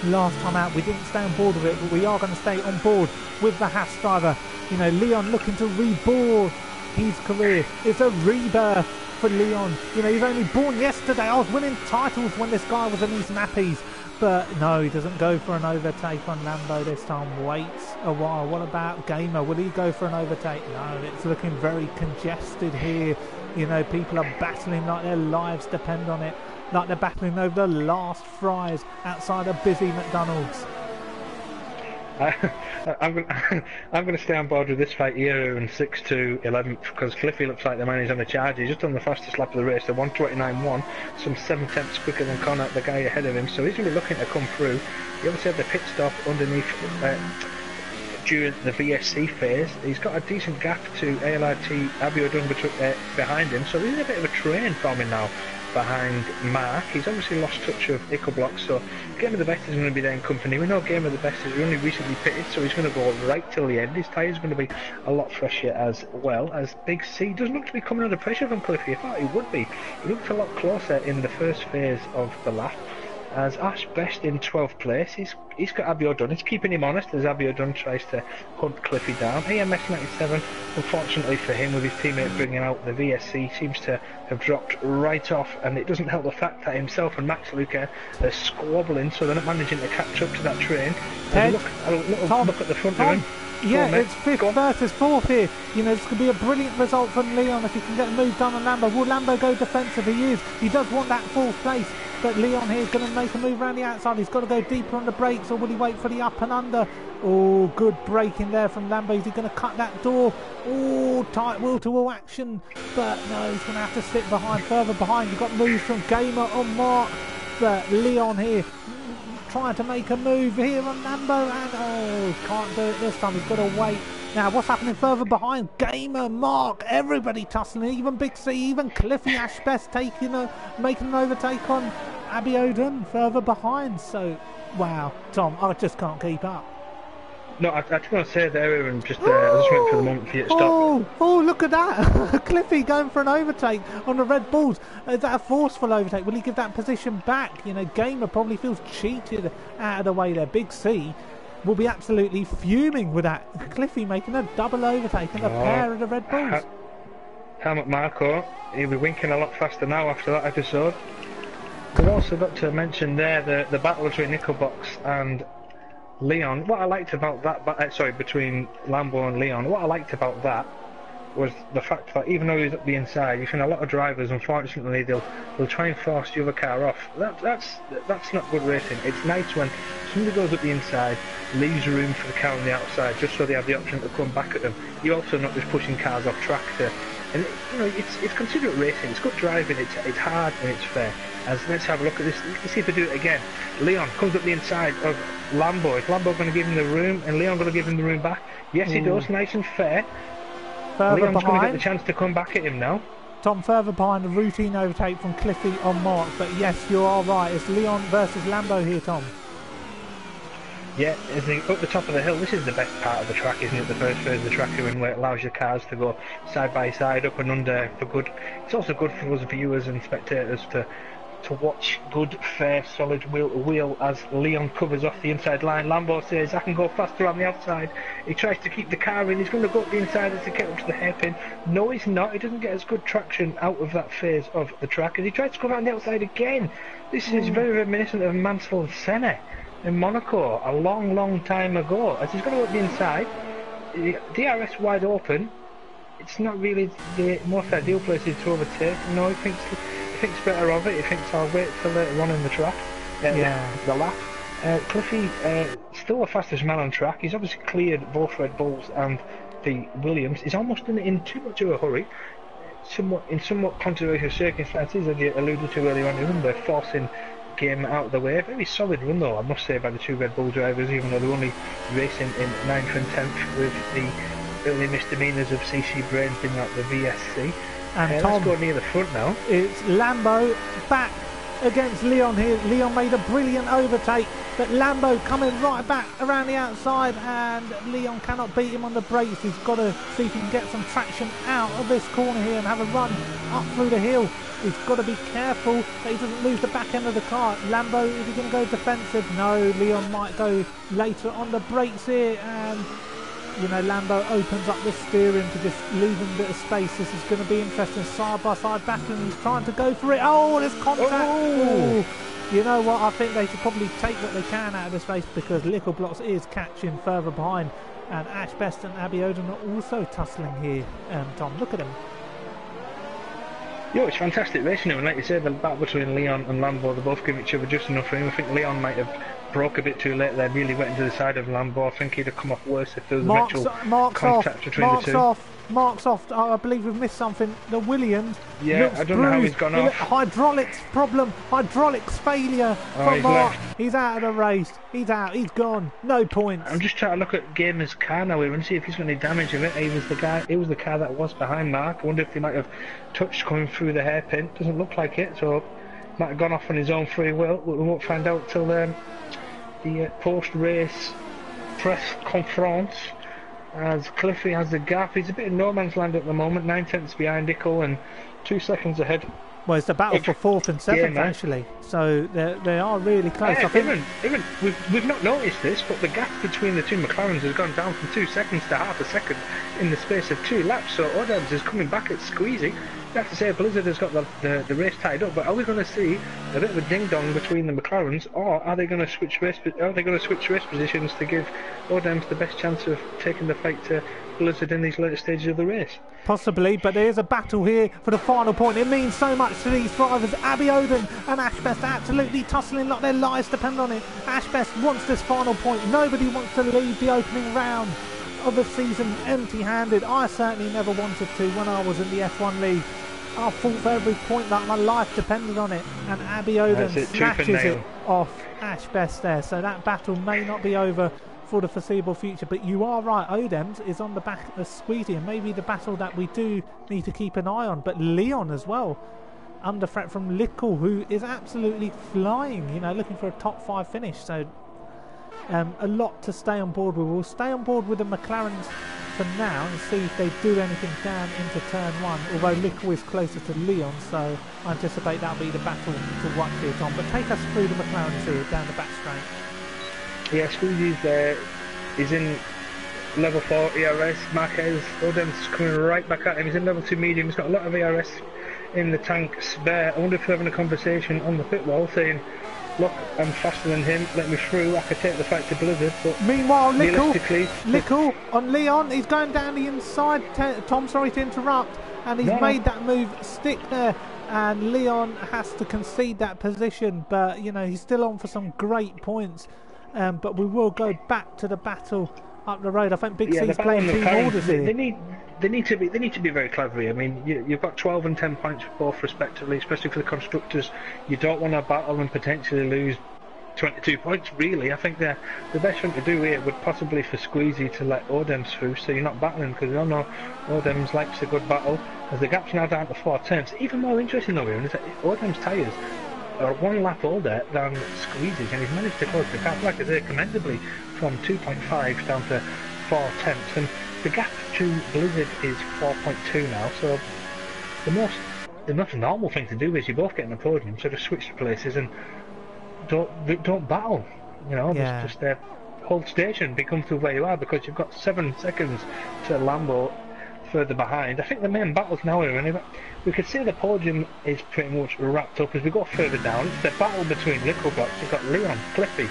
last time out. We didn't stay on board with it, but we are going to stay on board with the Haas driver. You know, Leon looking to reborn his career. It's a rebirth for Leon. You know, he's only born yesterday. I was winning titles when this guy was in his nappies. But no, he doesn't go for an overtake on Lambo this time. Waits a while. What about Gamer? Will he go for an overtake? No, it's looking very congested here. You know, people are battling like their lives depend on it. Like they're battling over the last fries outside a busy McDonald's. I'm going to stay on board with this fight here in 6-2 11th because Cliffy looks like the man who's on the charge. He's just on the fastest lap of the race, the 1:29.1, some 7/10 quicker than Connor, the guy ahead of him. So he's going to be looking to come through. He obviously had the pit stop underneath during the VSC phase. He's got a decent gap to ALRT Abiodun behind him, so there's a bit of a train forming now behind Mark. He's obviously lost touch of Ickleblock, so Game of the Best is going to be there in company. We know Game of the Best is only recently pitted, so he's going to go right till the end. His tyres are going to be a lot fresher as well, as Big C doesn't look to be coming under pressure from Cliffy. I thought he would be. He looked a lot closer in the first phase of the lap. As Ash Best in 12th place, he's got Abiodun. He's keeping him honest as Abiodun tries to hunt Cliffy down. AMS 97, unfortunately for him, with his teammate bringing out the VSC, seems to have dropped right off, and it doesn't help the fact that himself and Max Luca are squabbling, so they're not managing to catch up to that train. Ted, look at the front of him. Yeah, it's 5th versus 4th here. You know, this could be a brilliant result from Leon if he can get a move done on Lambo. Will Lambo go defensive? He is. He does want that 4th place. But Leon here is going to make a move around the outside. He's got to go deeper on the brakes, or will he wait for the up and under? Oh, good braking there from Lambo. Is he going to cut that door? Oh, tight wheel-to-wheel action. But no, he's going to have to sit behind, further behind. You've got moves from Gamer on Mark. But Leon here trying to make a move here on Lambo. And oh, can't do it this time. He's got to wait. Now, what's happening further behind? Gamer, Mark, everybody tussling, even Big C, even Cliffy Ashbest making an overtake on Abiodun further behind. So, wow, Tom, I just can't keep up. No, I just want to say there, and just I just went for the moment for you to stop. Oh, look at that! Cliffy going for an overtake on the Red Bulls. Is that a forceful overtake? Will he give that position back? You know, Gamer probably feels cheated out of the way there. Big C will be absolutely fuming with that. Cliffy making a double overtake and a pair of the Red Bulls. Helmut Marco, he'll be winking a lot faster now after that episode. We've also got to mention there the battle between Nickelbox and Leon. What I liked about that, between Lambo and Leon, what I liked about that was the fact that even though he's up the inside, you've seen a lot of drivers, unfortunately, they'll try and force the other car off. That's not good racing. It's nice when somebody goes up the inside, leaves room for the car on the outside, just so they have the option to come back at them. You're also not just pushing cars off track and you know, it's considerate racing. It's good driving. It's hard and it's fair. As let's have a look at this. Let's see if they do it again. Leon comes up the inside of Lambo. Is Lambo going to give him the room, and Leon going to give him the room back? Yes, he does. Nice and fair. Leon's going to get the chance to come back at him now. Tom, further behind, a routine overtake from Cliffy on Mark. But yes, you are right. It's Leon versus Lambo here, Tom. Yeah, up the top of the hill, this is the best part of the track, isn't it? The first phase of the track, where it allows your cars to go side by side, up and under for good. It's also good for us viewers and spectators to to watch good, fair, solid wheel to wheel as Leon covers off the inside line. Lambo says, I can go faster on the outside. He tries to keep the car in. He's going to go up the inside as to get up to the hairpin. No, he's not. He doesn't get as good traction out of that phase of the track. And he tries to come out on the outside again. This is very reminiscent of Mansell and Senna in Monaco a long, long time ago. As he's going to go up the inside, DRS wide open. It's not really the most ideal place to overtake. No, he thinks better of it. He thinks I'll wait till later on in the track, the lap. Cliffy, still the fastest man on track. He's obviously cleared both Red Bulls and the Williams. He's almost done it in too much of a hurry. Somewhat controversial circumstances, as you alluded to earlier on. They're forcing game out of the way. Very solid run though, I must say, by the two Red Bull drivers, even though they're only racing in 9th and 10th with the early misdemeanours of CC Brains being like the VSC. And Tom, let's go near the front now. It's Lambo back against Leon here. Leon made a brilliant overtake, but Lambo coming right back around the outside, and Leon cannot beat him on the brakes. He's got to see if he can get some traction out of this corner here and have a run up through the hill. He's got to be careful that he doesn't lose the back end of the car. Lambo, is he going to go defensive? No, Leon might go later on the brakes here, and Lambo opens up the steering to just leave him a bit of space. This is going to be interesting. Side by side battling. He's trying to go for it. Oh, there's contact. Oh. You know what? I think they should probably take what they can out of this race, because Little Blocks is catching further behind. And Ash Best and Abby Oden are also tussling here. Tom, look at him. It's fantastic racing. And like you said, the battle between Leon and Lambo, they both give each other just enough room. I think Leon might have broke a bit too late there, really went into the side of Lambo. I think he'd have come off worse if there was actual contact between the two. Marks off. I believe we've missed something. The Williams. Yeah, I don't know how he's gone off. Hydraulics problem. Hydraulics failure from Mark. He's out of the race. He's out. He's gone. No points. I'm just trying to look at Gamer's car now here and see if he's got any damage of it. He was the car that was behind Mark. I wonder if he might have touched coming through the hairpin. Doesn't look like it, so might have gone off on his own free will. We won't find out till the post-race press conference, as Cliffy has the gap. He's a bit in no man's land at the moment, 9/10 behind Ickle and 2 seconds ahead. Well, it's the battle for 4th and 7th, actually, so they are really close. I think even we've not noticed this, but the gap between the two McLarens has gone down from 2 seconds to half a second in the space of 2 laps, so Odams is coming back at squeezy. You have to say Blizzard has got the race tied up, but are we going to see a bit of a ding dong between the McLarens, or are they going to switch race positions to give Odams the best chance of taking the fight to Blizzard in these later stages of the race? Possibly, but there is a battle here for the final point. It means so much to these drivers. Abby Oden and Ash Best absolutely tussling like their lives depend on it. Ash Best wants this final point. Nobody wants to leave the opening round of the season empty-handed. I certainly never wanted to when I was in the F1 League. I fought for every point that my life depended on it, and Abby Oden snatches it off Ash Best there. So that battle may not be over for the foreseeable future, but you are right, Odems is on the back of Squeezy, and maybe the battle that we do need to keep an eye on. But Leon as well, under threat from Lickle, who is absolutely flying, looking for a top 5 finish. So a lot to stay on board with. We'll stay on board with the McLarens for now and see if they do anything down into turn 1, although Lickle is closer to Leon, so I anticipate that'll be the battle to watch here, Tom. But take us through the McLarens here down the back straight. Yeah, Squeezy's he's in level 4 ERS. Marquez Odem's coming right back at him. He's in level 2 medium. He's got a lot of ERS in the tank spare. I wonder if they're having a conversation on the pit wall saying, look, I'm faster than him, let me through, I could take the fight to Blizzard. But meanwhile, Lickle on Leon, he's going down the inside. Tom, sorry to interrupt, and he's made that move stick there, and Leon has to concede that position, but he's still on for some great points. But we will go back to the battle up the road. I think Big C's playing team orders here. They need to be very clever here. I mean, you've got 12 and 10 points for both respectively, especially for the constructors. You don't want to battle and potentially lose 22 points, really. I think the best thing to do here would possibly for Squeezy to let Odems through, so you're not battling, because we all know Odems likes a good battle. As the gap's now down to 4 tenths. Even more interesting though here is that Odems' tyres are 1 lap older than Squeezy's, and he's managed to close the gap, like I say, commendably, from 2.5 down to 4 tenths, and the gap to Blizzard is 4.2 now, so the most normal thing to do is you both get on the podium, so just switch the places and don't battle. You know, just hold station, be comfortable where you are, because you've got 7 seconds to Lambo further behind. I think the main battles now are we could say the podium is pretty much wrapped up as we go further down. It's the battle between Liquid Blocks. You've got Leon, Cliffy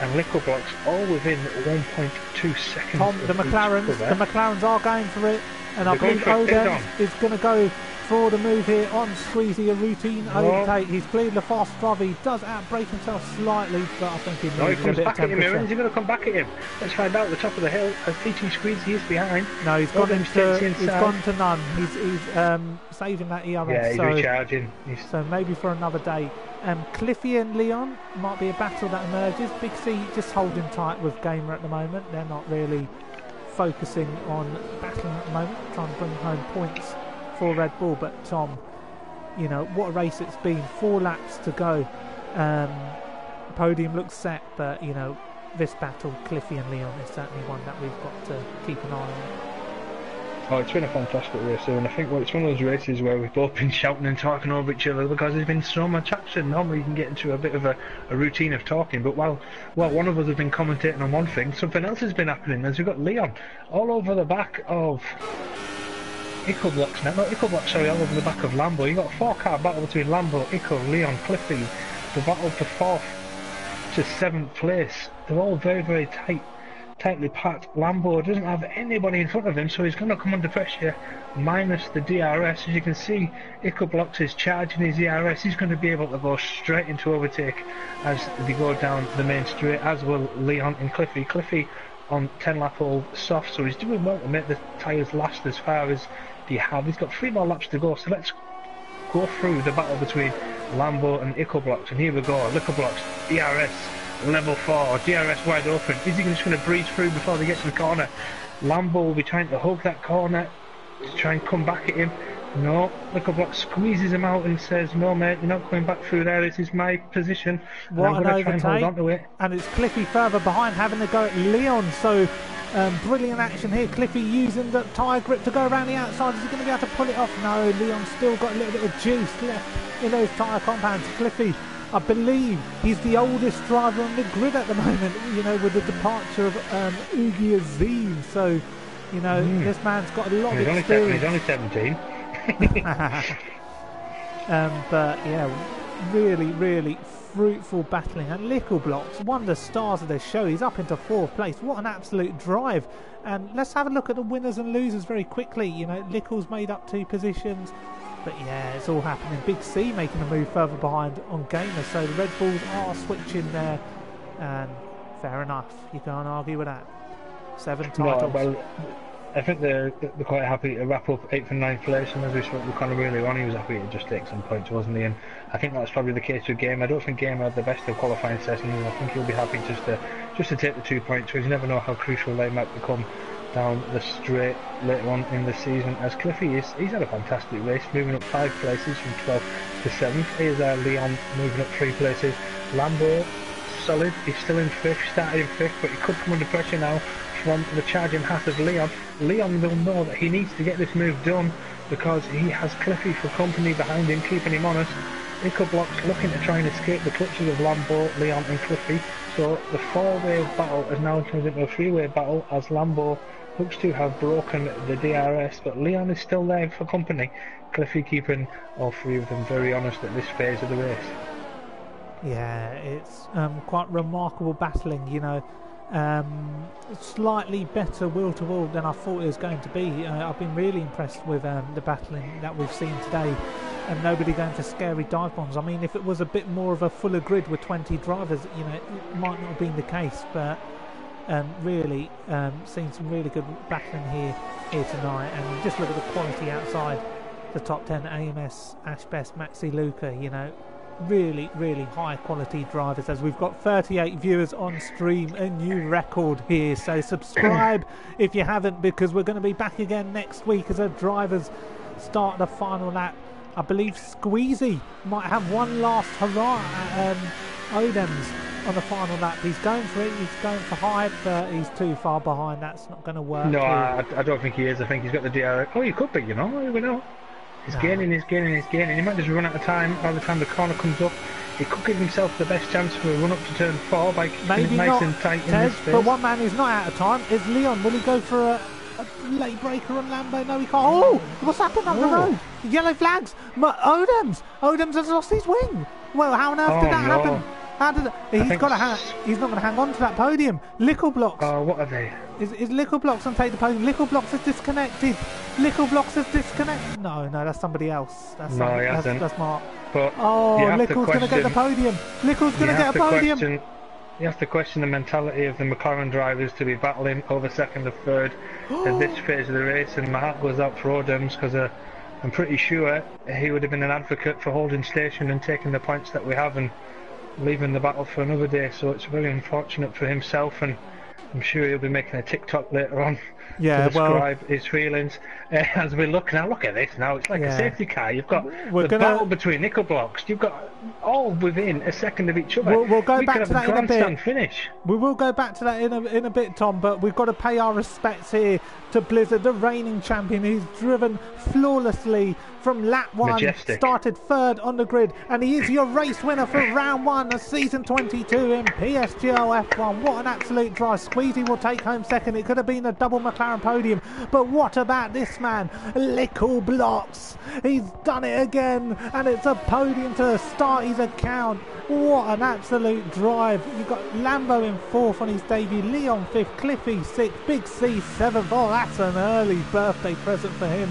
and Liquid Blocks all within 1.2 seconds. Tom, the McLarens are going for it, and I believe Odin is going to go for the move here on Squeezy, a routine overtake. He's cleared the fast driver. He does outbrake himself slightly, but I think he comes back at him. Is he going to come back at him? Let's find out at the top of the hill. As teaching Squeezy is behind. No, he's gone to none. He's saving that ERS. Yeah, he's recharging. So maybe for another day. Cliffy and Leon might be a battle that emerges. Big C just holding tight with Gamer at the moment. They're not really focusing on battling at the moment, trying to bring home points for Red Bull. But Tom, you know what a race it's been. 4 laps to go. Podium looks set, but you know this battle, Cliffy and Leon, is certainly one that we've got to keep an eye on. Oh, it's been a fantastic race, and I think it's one of those races where we've both been shouting and talking over each other because there's been so much action. Normally you can get into a bit of a routine of talking, but while one of us has been commentating on one thing, something else has been happening. As we've got Leon all over the back of Ico Blocks now. No, Ico Blocks, sorry, all over the back of Lambo. You've got a 4-car battle between Lambo, Ico, Leon, Cliffy. The battle for 4th to 7th place. They're all very, very tightly packed. Lambo doesn't have anybody in front of him, so he's going to come under pressure, minus the DRS. As you can see, Ico Blocks is charging his DRS. He's going to be able to go straight into overtake as they go down the main straight, as will Leon and Cliffy. Cliffy on 10-lap old soft, so he's doing well to make the tyres last as far as they have. He's got 3 more laps to go, so let's go through the battle between Lambo and Ico Blocks. And here we go. Ico Blocks, DRS level 4, DRS wide open. Is he just going to breeze through before they get to the corner? Lambo will be trying to hug that corner to try and come back at him. No, Ico Blocks squeezes him out and says, no mate, you're not coming back through there, this is my position. What and I'm going to try and hold on to it. And it's Cliffy further behind having to go at Leon, so brilliant action here. Cliffy using the tyre grip to go around the outside. Is he going to be able to pull it off? No, Leon's still got a little bit of juice left in those tyre compounds. Cliffy, I believe he's the oldest driver on the grid at the moment, you know, with the departure of Ugi Aziz. So, you know, this man's got a lot of experience. He's only 17. But yeah, really fruitful battling, and Lickle Blocks, one of the stars of this show. He's up into 4th place. What an absolute drive. And let's have a look at the winners and losers very quickly. You know, Lickle's made up 2 positions, but yeah, it's all happening. Big C making a move further behind on Gamer, so the Red Bulls are switching there, and fair enough, you can't argue with that. 7 titles. No, well, I think they're quite happy to wrap up 8th and 9th place, and as we spoke with Conor earlier on, he was happy to just take some points, wasn't he? And I think that's probably the case with Game. I don't think Game had the best of qualifying sessions. I think he'll be happy just to take the 2 points, because you never know how crucial they might become down the straight later on in the season. As Cliffy he's had a fantastic race, moving up 5 places from 12th to 7th. Here's Leon moving up 3 places. Lambo solid, he's still in 5th, started in 5th, but he could come under pressure now from the charging hat of Leon. Leon will know that he needs to get this move done because he has Cliffy for company behind him, keeping him honest. Ico Blocks looking to try and escape the clutches of Lambo, Leon and Cliffy. So the 4-way battle has now turned into a 3-way battle, as Lambo looks to have broken the DRS, but Leon is still there for company. Cliffy keeping all 3 of them very honest at this phase of the race. Yeah, it's quite remarkable battling, you know. Slightly better will-to-will than I thought it was going to be. I've been really impressed with the battling that we've seen today, and nobody going for scary dive bombs. I mean, if it was a bit more of a fuller grid with 20 drivers, you know, it might not have been the case, but really seen some really good battling here tonight. And just look at the quality outside the top 10. AMS, Ashbest, Maxi Luca, you know, really high quality drivers. As we've got 38 viewers on stream, a new record here, so subscribe if you haven't, because we're going to be back again next week as our drivers start the final lap. I believe Squeezy might have one last hurrah at Odems on the final lap. He's going for it, he's going for high, but he's too far behind. That's not going to work. No, I don't think he is. I think he's got the DRS. Oh, he could be, you know, we know. He's gaining. He might just run out of time by the time the corner comes up. He could give himself the best chance for a run up to turn 4 by keeping it Maybe nice not, and tight in Ted, this space. but one man who's not out of time is Leon. Will he go for a late breaker on Lambo? No, he can't. Oh, what's happened up the road? Yellow flags. Odoms has lost his wing. Well, how on earth did that happen? How did he's not going to hang on to that podium. Lickle Blocks. Oh, what are they? Is Lickle Blocks going to take the podium? Lickle Blocks is disconnected. No, that's somebody else. He hasn't. That's Mark. But Lickle's going to get the podium. Lickle's going to get a podium. You have to question the mentality of the McLaren drivers to be battling over second or third at this phase of the race, and my heart goes out for Odoms because I'm pretty sure he would have been an advocate for holding station and taking the points that we have and leaving the battle for another day. So it's very unfortunate for himself, and I'm sure he'll be making a TikTok later on to describe his feelings. As we look now, look at this now. It's like a safety car. You've got battle between nickel blocks. You've got all within a second of each other. We'll go back to that in a bit. Finish. We will go back to that in a bit, Tom. But we've got to pay our respects here to Blizzard, the reigning champion, who's driven flawlessly from lap 1, Majestic. Started third on the grid, and he is your race winner for round 1 of season 22 in PSGL F1. What an absolute drive. Squeezy will take home second. It could have been a double McLaren podium, but what about this man, Lickle Blocks? He's done it again, and it's a podium to start his account. What an absolute drive. You've got Lambo in 4th on his debut, Leon 5th, Cliffy 6th, Big C 7th. Oh, that's an early birthday present for him.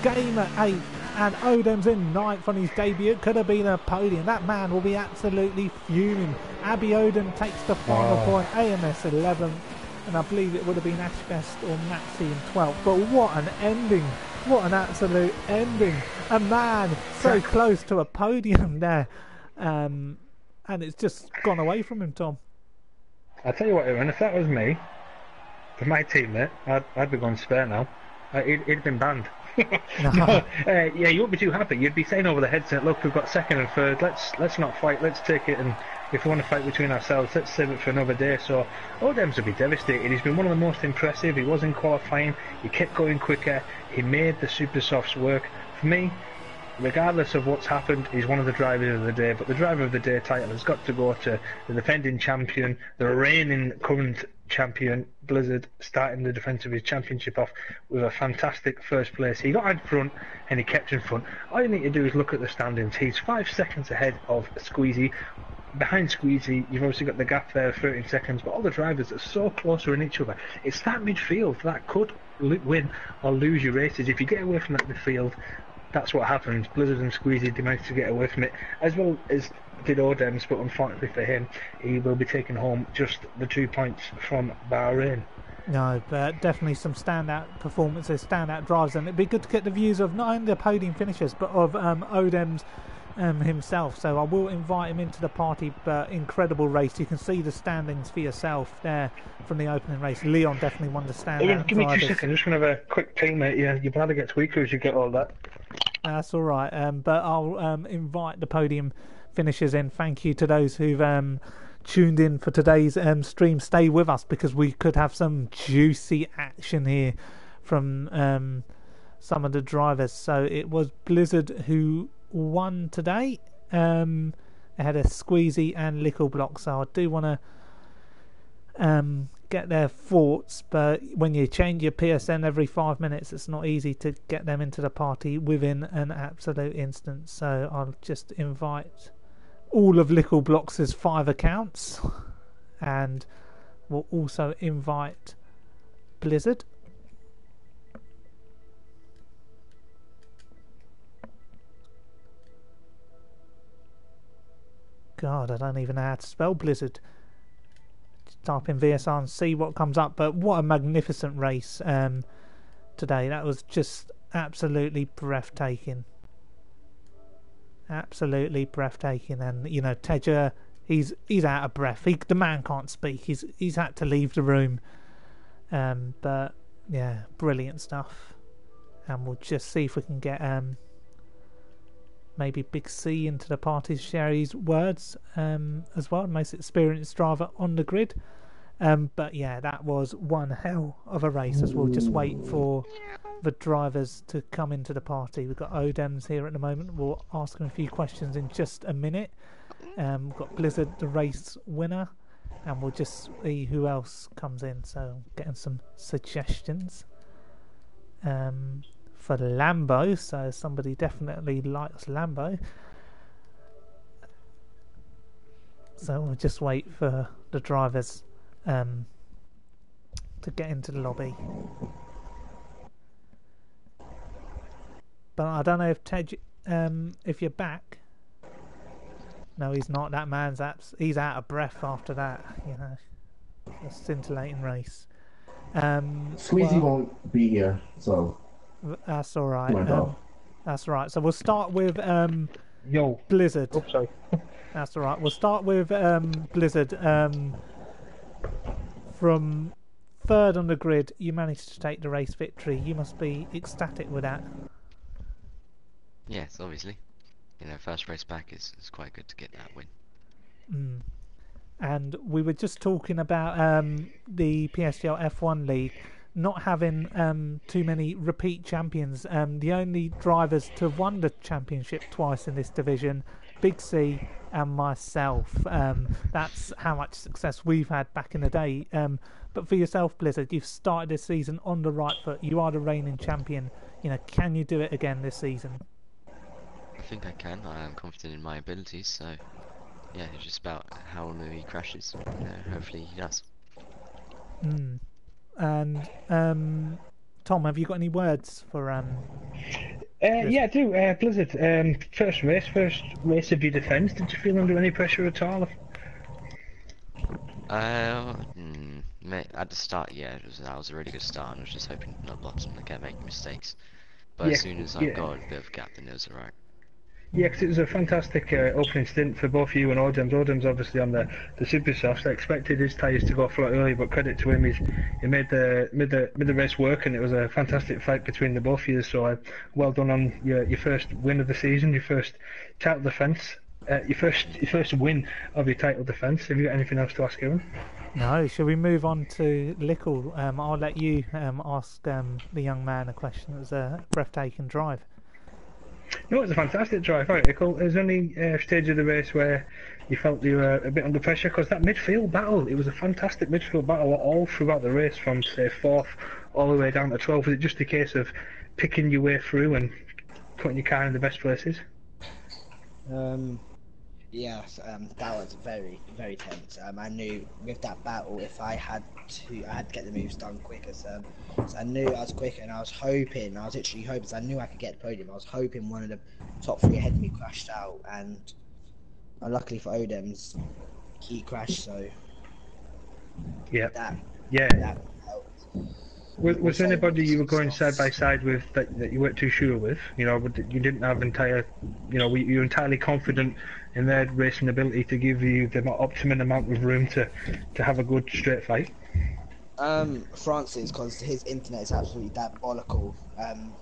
Gamer 8th, and Odoms in 9th on his debut. It could have been a podium. That man will be absolutely fuming. Abby Odom takes the final point, AMS 11th, and I believe it would have been Ashbest or Maxi in 12th. But what an ending. What an absolute ending. A man so close to a podium there. And it's just gone away from him, Tom. I'll tell you what, Aaron, if that was me, for my teammate, I'd be going spare now. He'd been banned. Yeah, you wouldn't be too happy. You'd be saying over the headset, look, we've got second and third, let's not fight, let's take it, and if we want to fight between ourselves, let's save it for another day. So Odoms would be devastated. He's been one of the most impressive. He was in qualifying, he kept going quicker, he made the super softs work. For me, regardless of what's happened, he's one of the drivers of the day, but the driver of the day title has got to go to the defending champion, the reigning current champion, Blizzard, starting the defence of his championship off with a fantastic first place. He got in front and he kept in front. All you need to do is look at the standings. He's 5 seconds ahead of Squeezy. Behind Squeezy, you've obviously got the gap there of 13 seconds, but all the drivers are so closer in each other. It's that midfield that could win or lose your races. If you get away from that midfield, that's what happens. Blizzard and Squeezy, they managed to get away from it, as well as did Odoms, but unfortunately for him, he will be taking home just the 2 points from Bahrain. No, but definitely some standout performances, standout drives, and it'd be good to get the views of not only the podium finishers, but of Odoms himself. So I will invite him into the party, but incredible race. You can see the standings for yourself there from the opening race. Leon definitely won the standout. Give me 2 seconds, I'm just going to have a quick ping, mate. Yeah, your bladder gets weaker as you get all that. That's all right, but I'll invite the podium finishers in. Thank you to those who've tuned in for today's stream. Stay with us because we could have some juicy action here from some of the drivers. So it was Blizzard who won today. They had a Squeezy and Lickle Block, so I do want to get their thoughts, but when you change your PSN every 5 minutes, it's not easy to get them into the party within an absolute instant. So I'll just invite all of Lickle Blocks' 5 accounts, and we'll also invite Blizzard. God, I don't even know how to spell Blizzard. Just type in VSR and see what comes up. But what a magnificent race today. That was just absolutely breathtaking. Absolutely breathtaking. And you know, Tedger, he's out of breath. The man can't speak. He's had to leave the room. But yeah, brilliant stuff. And we'll just see if we can get maybe Big C into the party to share his words as well. Most experienced driver on the grid. But yeah, that was one hell of a race. As we'll just wait for the drivers to come into the party. We've got Odems here at the moment. We'll ask him a few questions in just a minute. We've got Blizzard, the race winner, and we'll just see who else comes in. So getting some suggestions for Lambo. So somebody definitely likes Lambo. So we'll just wait for the drivers to get into the lobby. But I don't know if Tej, if you're back. No, he's not. That man's he's out of breath after that. You know, a scintillating race. Squeezy won't be here, so that's all right. That's right. So we'll start with Blizzard. Oh, sorry. That's all right. We'll start with Blizzard. From third on the grid, you managed to take the race victory. You must be ecstatic with that. Yes, obviously. You know, first race back is quite good to get that win. And we were just talking about the PSGL F1 League not having too many repeat champions. The only drivers to have won the championship twice in this division, Big C and myself. That's how much success we've had back in the day. But for yourself, Blizzard, you've started this season on the right foot. You are the reigning champion. You know, can you do it again this season? I think I can. I am confident in my abilities, so yeah, it's just about how long he crashes. Hopefully he does. And Tom, have you got any words for Yeah, I do. Blizzard, first race of your defence. Did you feel under any pressure at all? Mate, at the start, yeah, that was a really good start, and I was just hoping not bottom to kept making mistakes. But as soon as I got a bit of a gap, then it was alright. Yeah, because it was a fantastic opening stint for both you and Odems. Odems obviously on the super soft. I expected his tyres to go flat early, but credit to him, he made the race work, and it was a fantastic fight between the both of you. So well done on your first win of the season, your first title defence, your first win of your title defence. Have you got anything else to ask Ewan? No, shall we move on to Lickle? I'll let you ask the young man a question. It was a breathtaking drive. No, it was a fantastic drive. All right, Nicole. Is there any stage of the race where you felt you were a bit under pressure? Because that midfield battle, it was a fantastic midfield battle all throughout the race, from say 4th all the way down to 12th. Was it just a case of picking your way through and putting your car in the best places? Yes, that was very, very tense. I knew with that battle, if I had to get the moves done quicker. So I knew I was quicker, and I was literally hoping, so I knew I could get the podium. I was hoping one of the top 3 ahead of me crashed out, and luckily for Odems, he crashed, so that helped. Was there anybody you were going side by side with that you weren't too sure with? You know, you didn't have were you entirely confident in their racing ability to give you the optimum amount of room to have a good straight fight? Francis, because his internet is absolutely diabolical.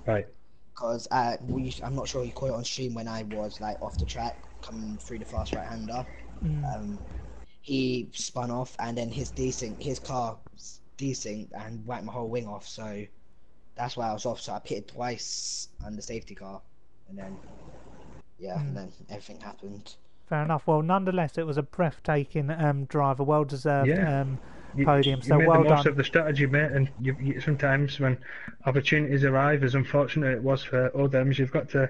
Right. Because I'm not sure he caught it on stream when I was like off the track coming through the fast right hander. He spun off, and then his car desynced and wiped my whole wing off. So that's why I was off. So I pitted twice on the safety car, and then and then everything happened. Fair enough. Well, nonetheless, it was a breathtaking drive, a well-deserved podium. So you made well the most done. of the strategy, mate. And you sometimes when opportunities arrive, as unfortunate it was for Odems, you've got to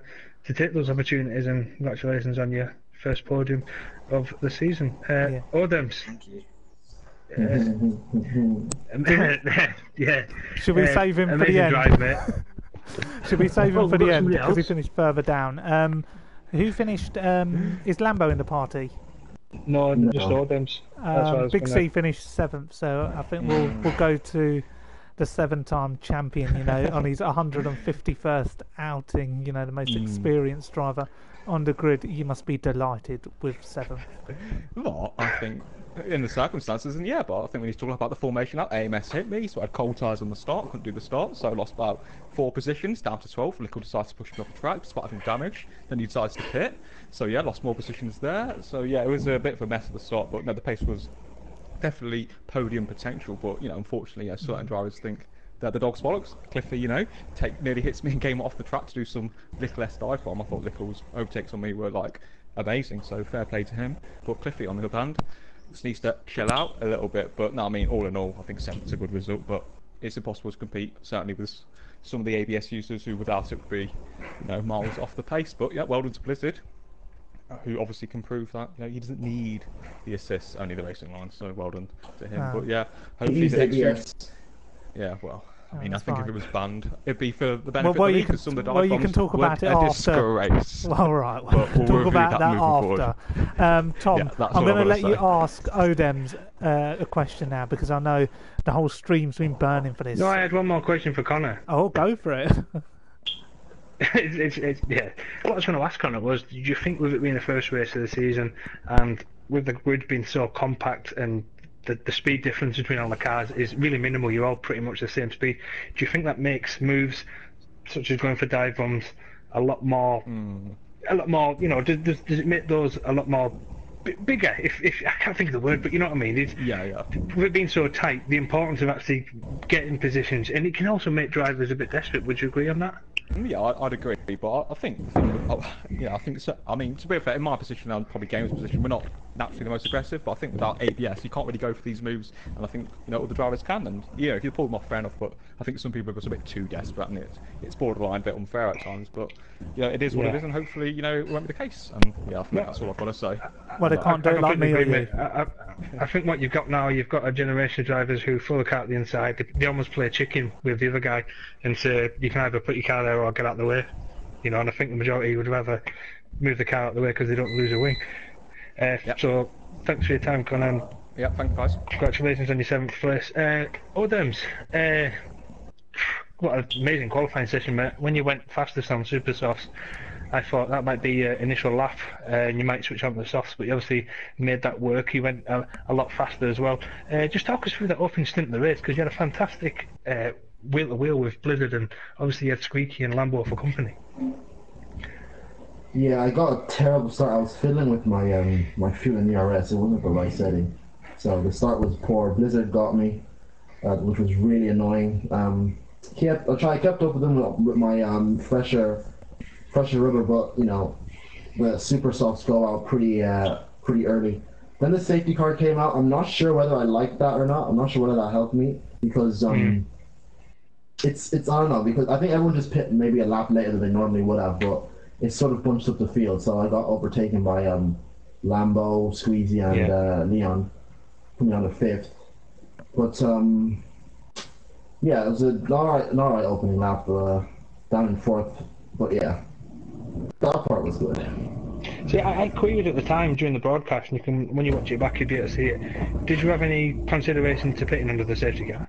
take those opportunities. And congratulations on your first podium of the season, Odems. Thank you. Should we save him for the end? Drive, mate. Should we save him for the end because he else? finished further down? Who finished? Is Lambo in the party? No, just Odems. Big C finished 7th, so I think we'll go to the 7-time champion. You know, on his 151st outing. You know, the most experienced driver on the grid. You must be delighted with 7th. Well, I think in the circumstances, and but I think we need to talk about the formation out. AMS hit me, so I had cold tyres on the start, couldn't do the start, so I lost about 4 positions, down to 12. Lickle decided to push me off the track despite having damage. Then he decides to pit, so lost more positions there. So it was a bit of a mess at the start, but no, the pace was definitely podium potential, but unfortunately, certain drivers think that the dog's bollocks. Cliffy, nearly hits me and came off the track to do some Lickless dive bomb. I thought Lickle's overtakes on me were like amazing, so fair play to him. But Cliffy, on the other hand, just needs to chill out a little bit. But no, I mean, all in all, I think 7th's a good result, but it's impossible to compete, certainly with some of the ABS users who without it would be, miles off the pace. But yeah, well done to Blizzard, who obviously can prove that he doesn't need the assists, only the racing line. So well done to him. But yeah, hopefully the next yeah, well, I mean, I think if it was banned, it'd be for the benefit of the league, because some of the dive you can talk about it a after. Disgrace. Well, right, we'll talk about that after. Tom, Yeah, I'm going to let you ask Odems a question now, because I know the whole stream's been burning for this. No, I had one more question for Connor. Oh, go for it. Yeah. What I was going to ask Connor was, did you think with it being the first race of the season, and with the grid being so compact and the speed difference between all the cars is really minimal, you're all pretty much the same speed, do you think that makes moves such as going for dive bombs a lot more, does it make those a lot more bigger? If I can't think of the word, but you know what I mean. Yeah. With it being so tight, the importance of actually getting positions, and it can also make drivers a bit desperate. Would you agree on that? Yeah, I'd agree, but I think so. I mean, to be fair, in my position and probably Game's position, we're not naturally the most aggressive, but I think without ABS, you can't really go for these moves, and I think other drivers can, and if you pull them off, fair enough. But I think some people are just a bit too desperate, and it's borderline a bit unfair at times. But it is what it is, and hopefully it won't be the case. And I think that's all I've got to say. Well, they can't do it like me or you. I think what you've got now, you've got a generation of drivers who throw the car at the inside. They almost play chicken with the other guy and say, you can either put your car there or get out of the way. And I think the majority would rather move the car out of the way because they don't lose a wing. So thanks for your time, Conan. Yeah, thanks, guys. Congratulations on your 7th place. Odems, what an amazing qualifying session, mate. When you went fastest on super softs, I thought that might be your initial laugh, and you might switch on to the softs, but you obviously made that work. You went a lot faster as well. Just talk us through that opening stint of the race, because you had a fantastic wheel-to-wheel with Blizzard, and obviously you had Squeaky and Lambo for company. Yeah, I got a terrible start. I was fiddling with my my fuel in the ERS. It wasn't the right setting, so the start was poor. Blizzard got me, which was really annoying. I kept up with them with my fresher rubber, but the super softs go out pretty early. Then the safety car came out. I'm not sure whether I liked that or not. I'm not sure whether that helped me, because it's I don't know, because I think everyone just pit maybe a lap later than they normally would have, but it sort of bunched up the field, so I got overtaken by Lambo, Squeezy, and Leon, coming on the 5th. But it was an alright opening lap, down in 4th. But yeah, that part was good. See, I queried at the time during the broadcast, and when you watch it back, you'll be able to see it. Did you have any consideration to pitting under the safety car?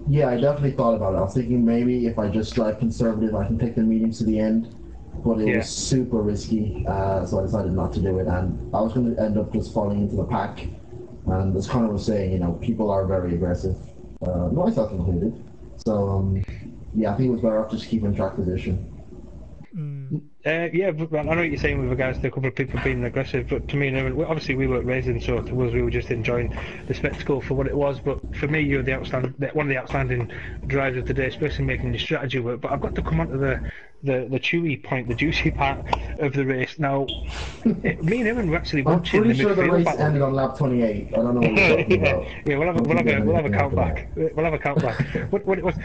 Yeah, I definitely thought about it. I was thinking maybe if I just drive conservative, I can take the mediums to the end. But it was super risky, so I decided not to do it, and I was going to end up just falling into the pack. And as Connor was saying, people are very aggressive, myself included. So, I think it was better off just keeping track position. I know what you're saying with regards to a couple of people being aggressive, but to me, obviously we weren't racing, so to us we were just enjoying the spectacle for what it was. But for me, you're one of the outstanding drivers of today, especially making the strategy work. But I've got to come on to the chewy point, the juicy part of the race. Now, me and Evan were actually watching. I'm pretty sure the race ended on lap 28. I don't know what you're talking about. Yeah, we'll have a count back. We'll have a count back. What it was,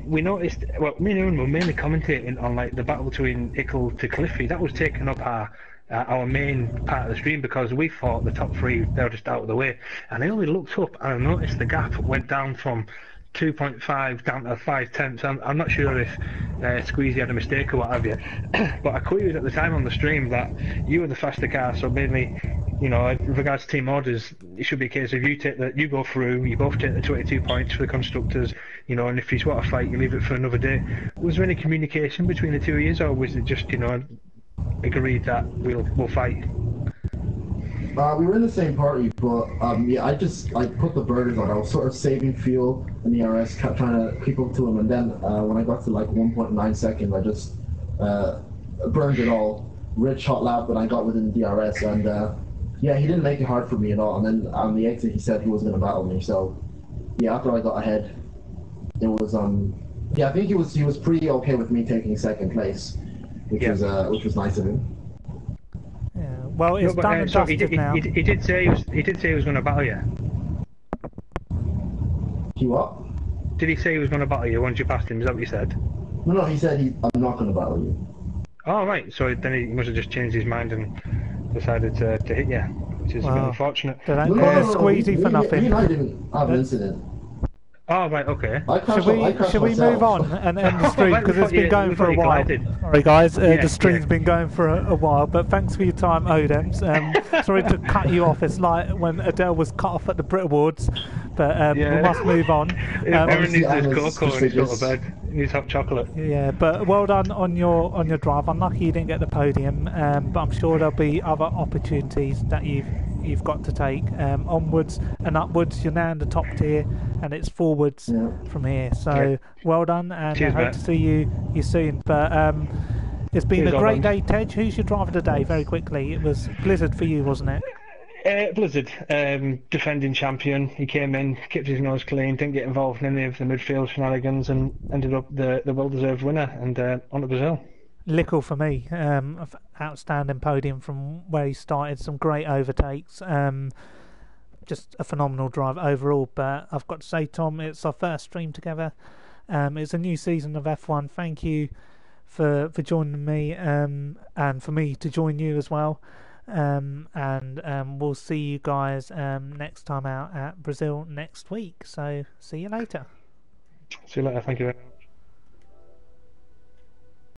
we noticed. Well, me and Evan were mainly commentating on the battle between Ickle to Cliffy. That was taking up our main part of the stream, because we thought the top 3, they were just out of the way. And I only looked up and I noticed the gap went down from 2.5 down to 0.5. I'm not sure if Squeezy had a mistake or what have you, but I queried at the time on the stream that you were the faster car, so mainly, in regards to team orders, it should be a case of you go through, you both take the 22 points for the constructors, and if you want to fight, you leave it for another day. Was there any communication between the two of you, or was it just, agreed that we'll fight? We were in the same party, but I put the burners on. I was sort of saving fuel in the RS, trying to keep up to them, and then when I got to 1.9 seconds, I just burned it all. Rich hot lap, and I got within the DRS, and Yeah, he didn't make it hard for me at all. And then on the exit, he said he was going to battle me. So yeah, after I got ahead, it was yeah, I think he was pretty okay with me taking second place, which was nice of him. Yeah. Well, it's done and dusted now. He did say he was going to battle you. He what? Did he say he was going to battle you once you passed him? Is that what he said? No, he said I'm not going to battle you. Oh right, so then he must have just changed his mind and decided to hit you, which is a bit unfortunate. They don't squeezy for nothing. Me and I didn't have an incident. Oh right, okay. Should we move on and end the stream because it's been going for a while? Sorry guys, the stream's been going for a while, but thanks for your time, Odems. Sorry to cut you off. It's like when Adele was cut off at the Brit Awards, but we must move on. Everyone needs his cocoa and he's got to bed. He needs hot chocolate. Yeah, but well done on your drive. Unlucky you didn't get the podium, but I'm sure there'll be other opportunities that you've got to take onwards and upwards. You're now in the top tier, and it's forwards from here. So well done, and I hope to see you soon. But it's been a great day, Tej. Who's your driver today? Very quickly, it was Blizzard for you, wasn't it? Blizzard, defending champion. He came in, kept his nose clean, didn't get involved in any of the midfield shenanigans, and ended up the well-deserved winner and on to Brazil. Lickle for me, outstanding podium from where he started, some great overtakes, just a phenomenal drive overall. But I've got to say, Tom, it's our first stream together. It's a new season of F1. Thank you for joining me, and for me to join you as well. And we'll see you guys next time out at Brazil next week. So see you later. See you later. Thank you.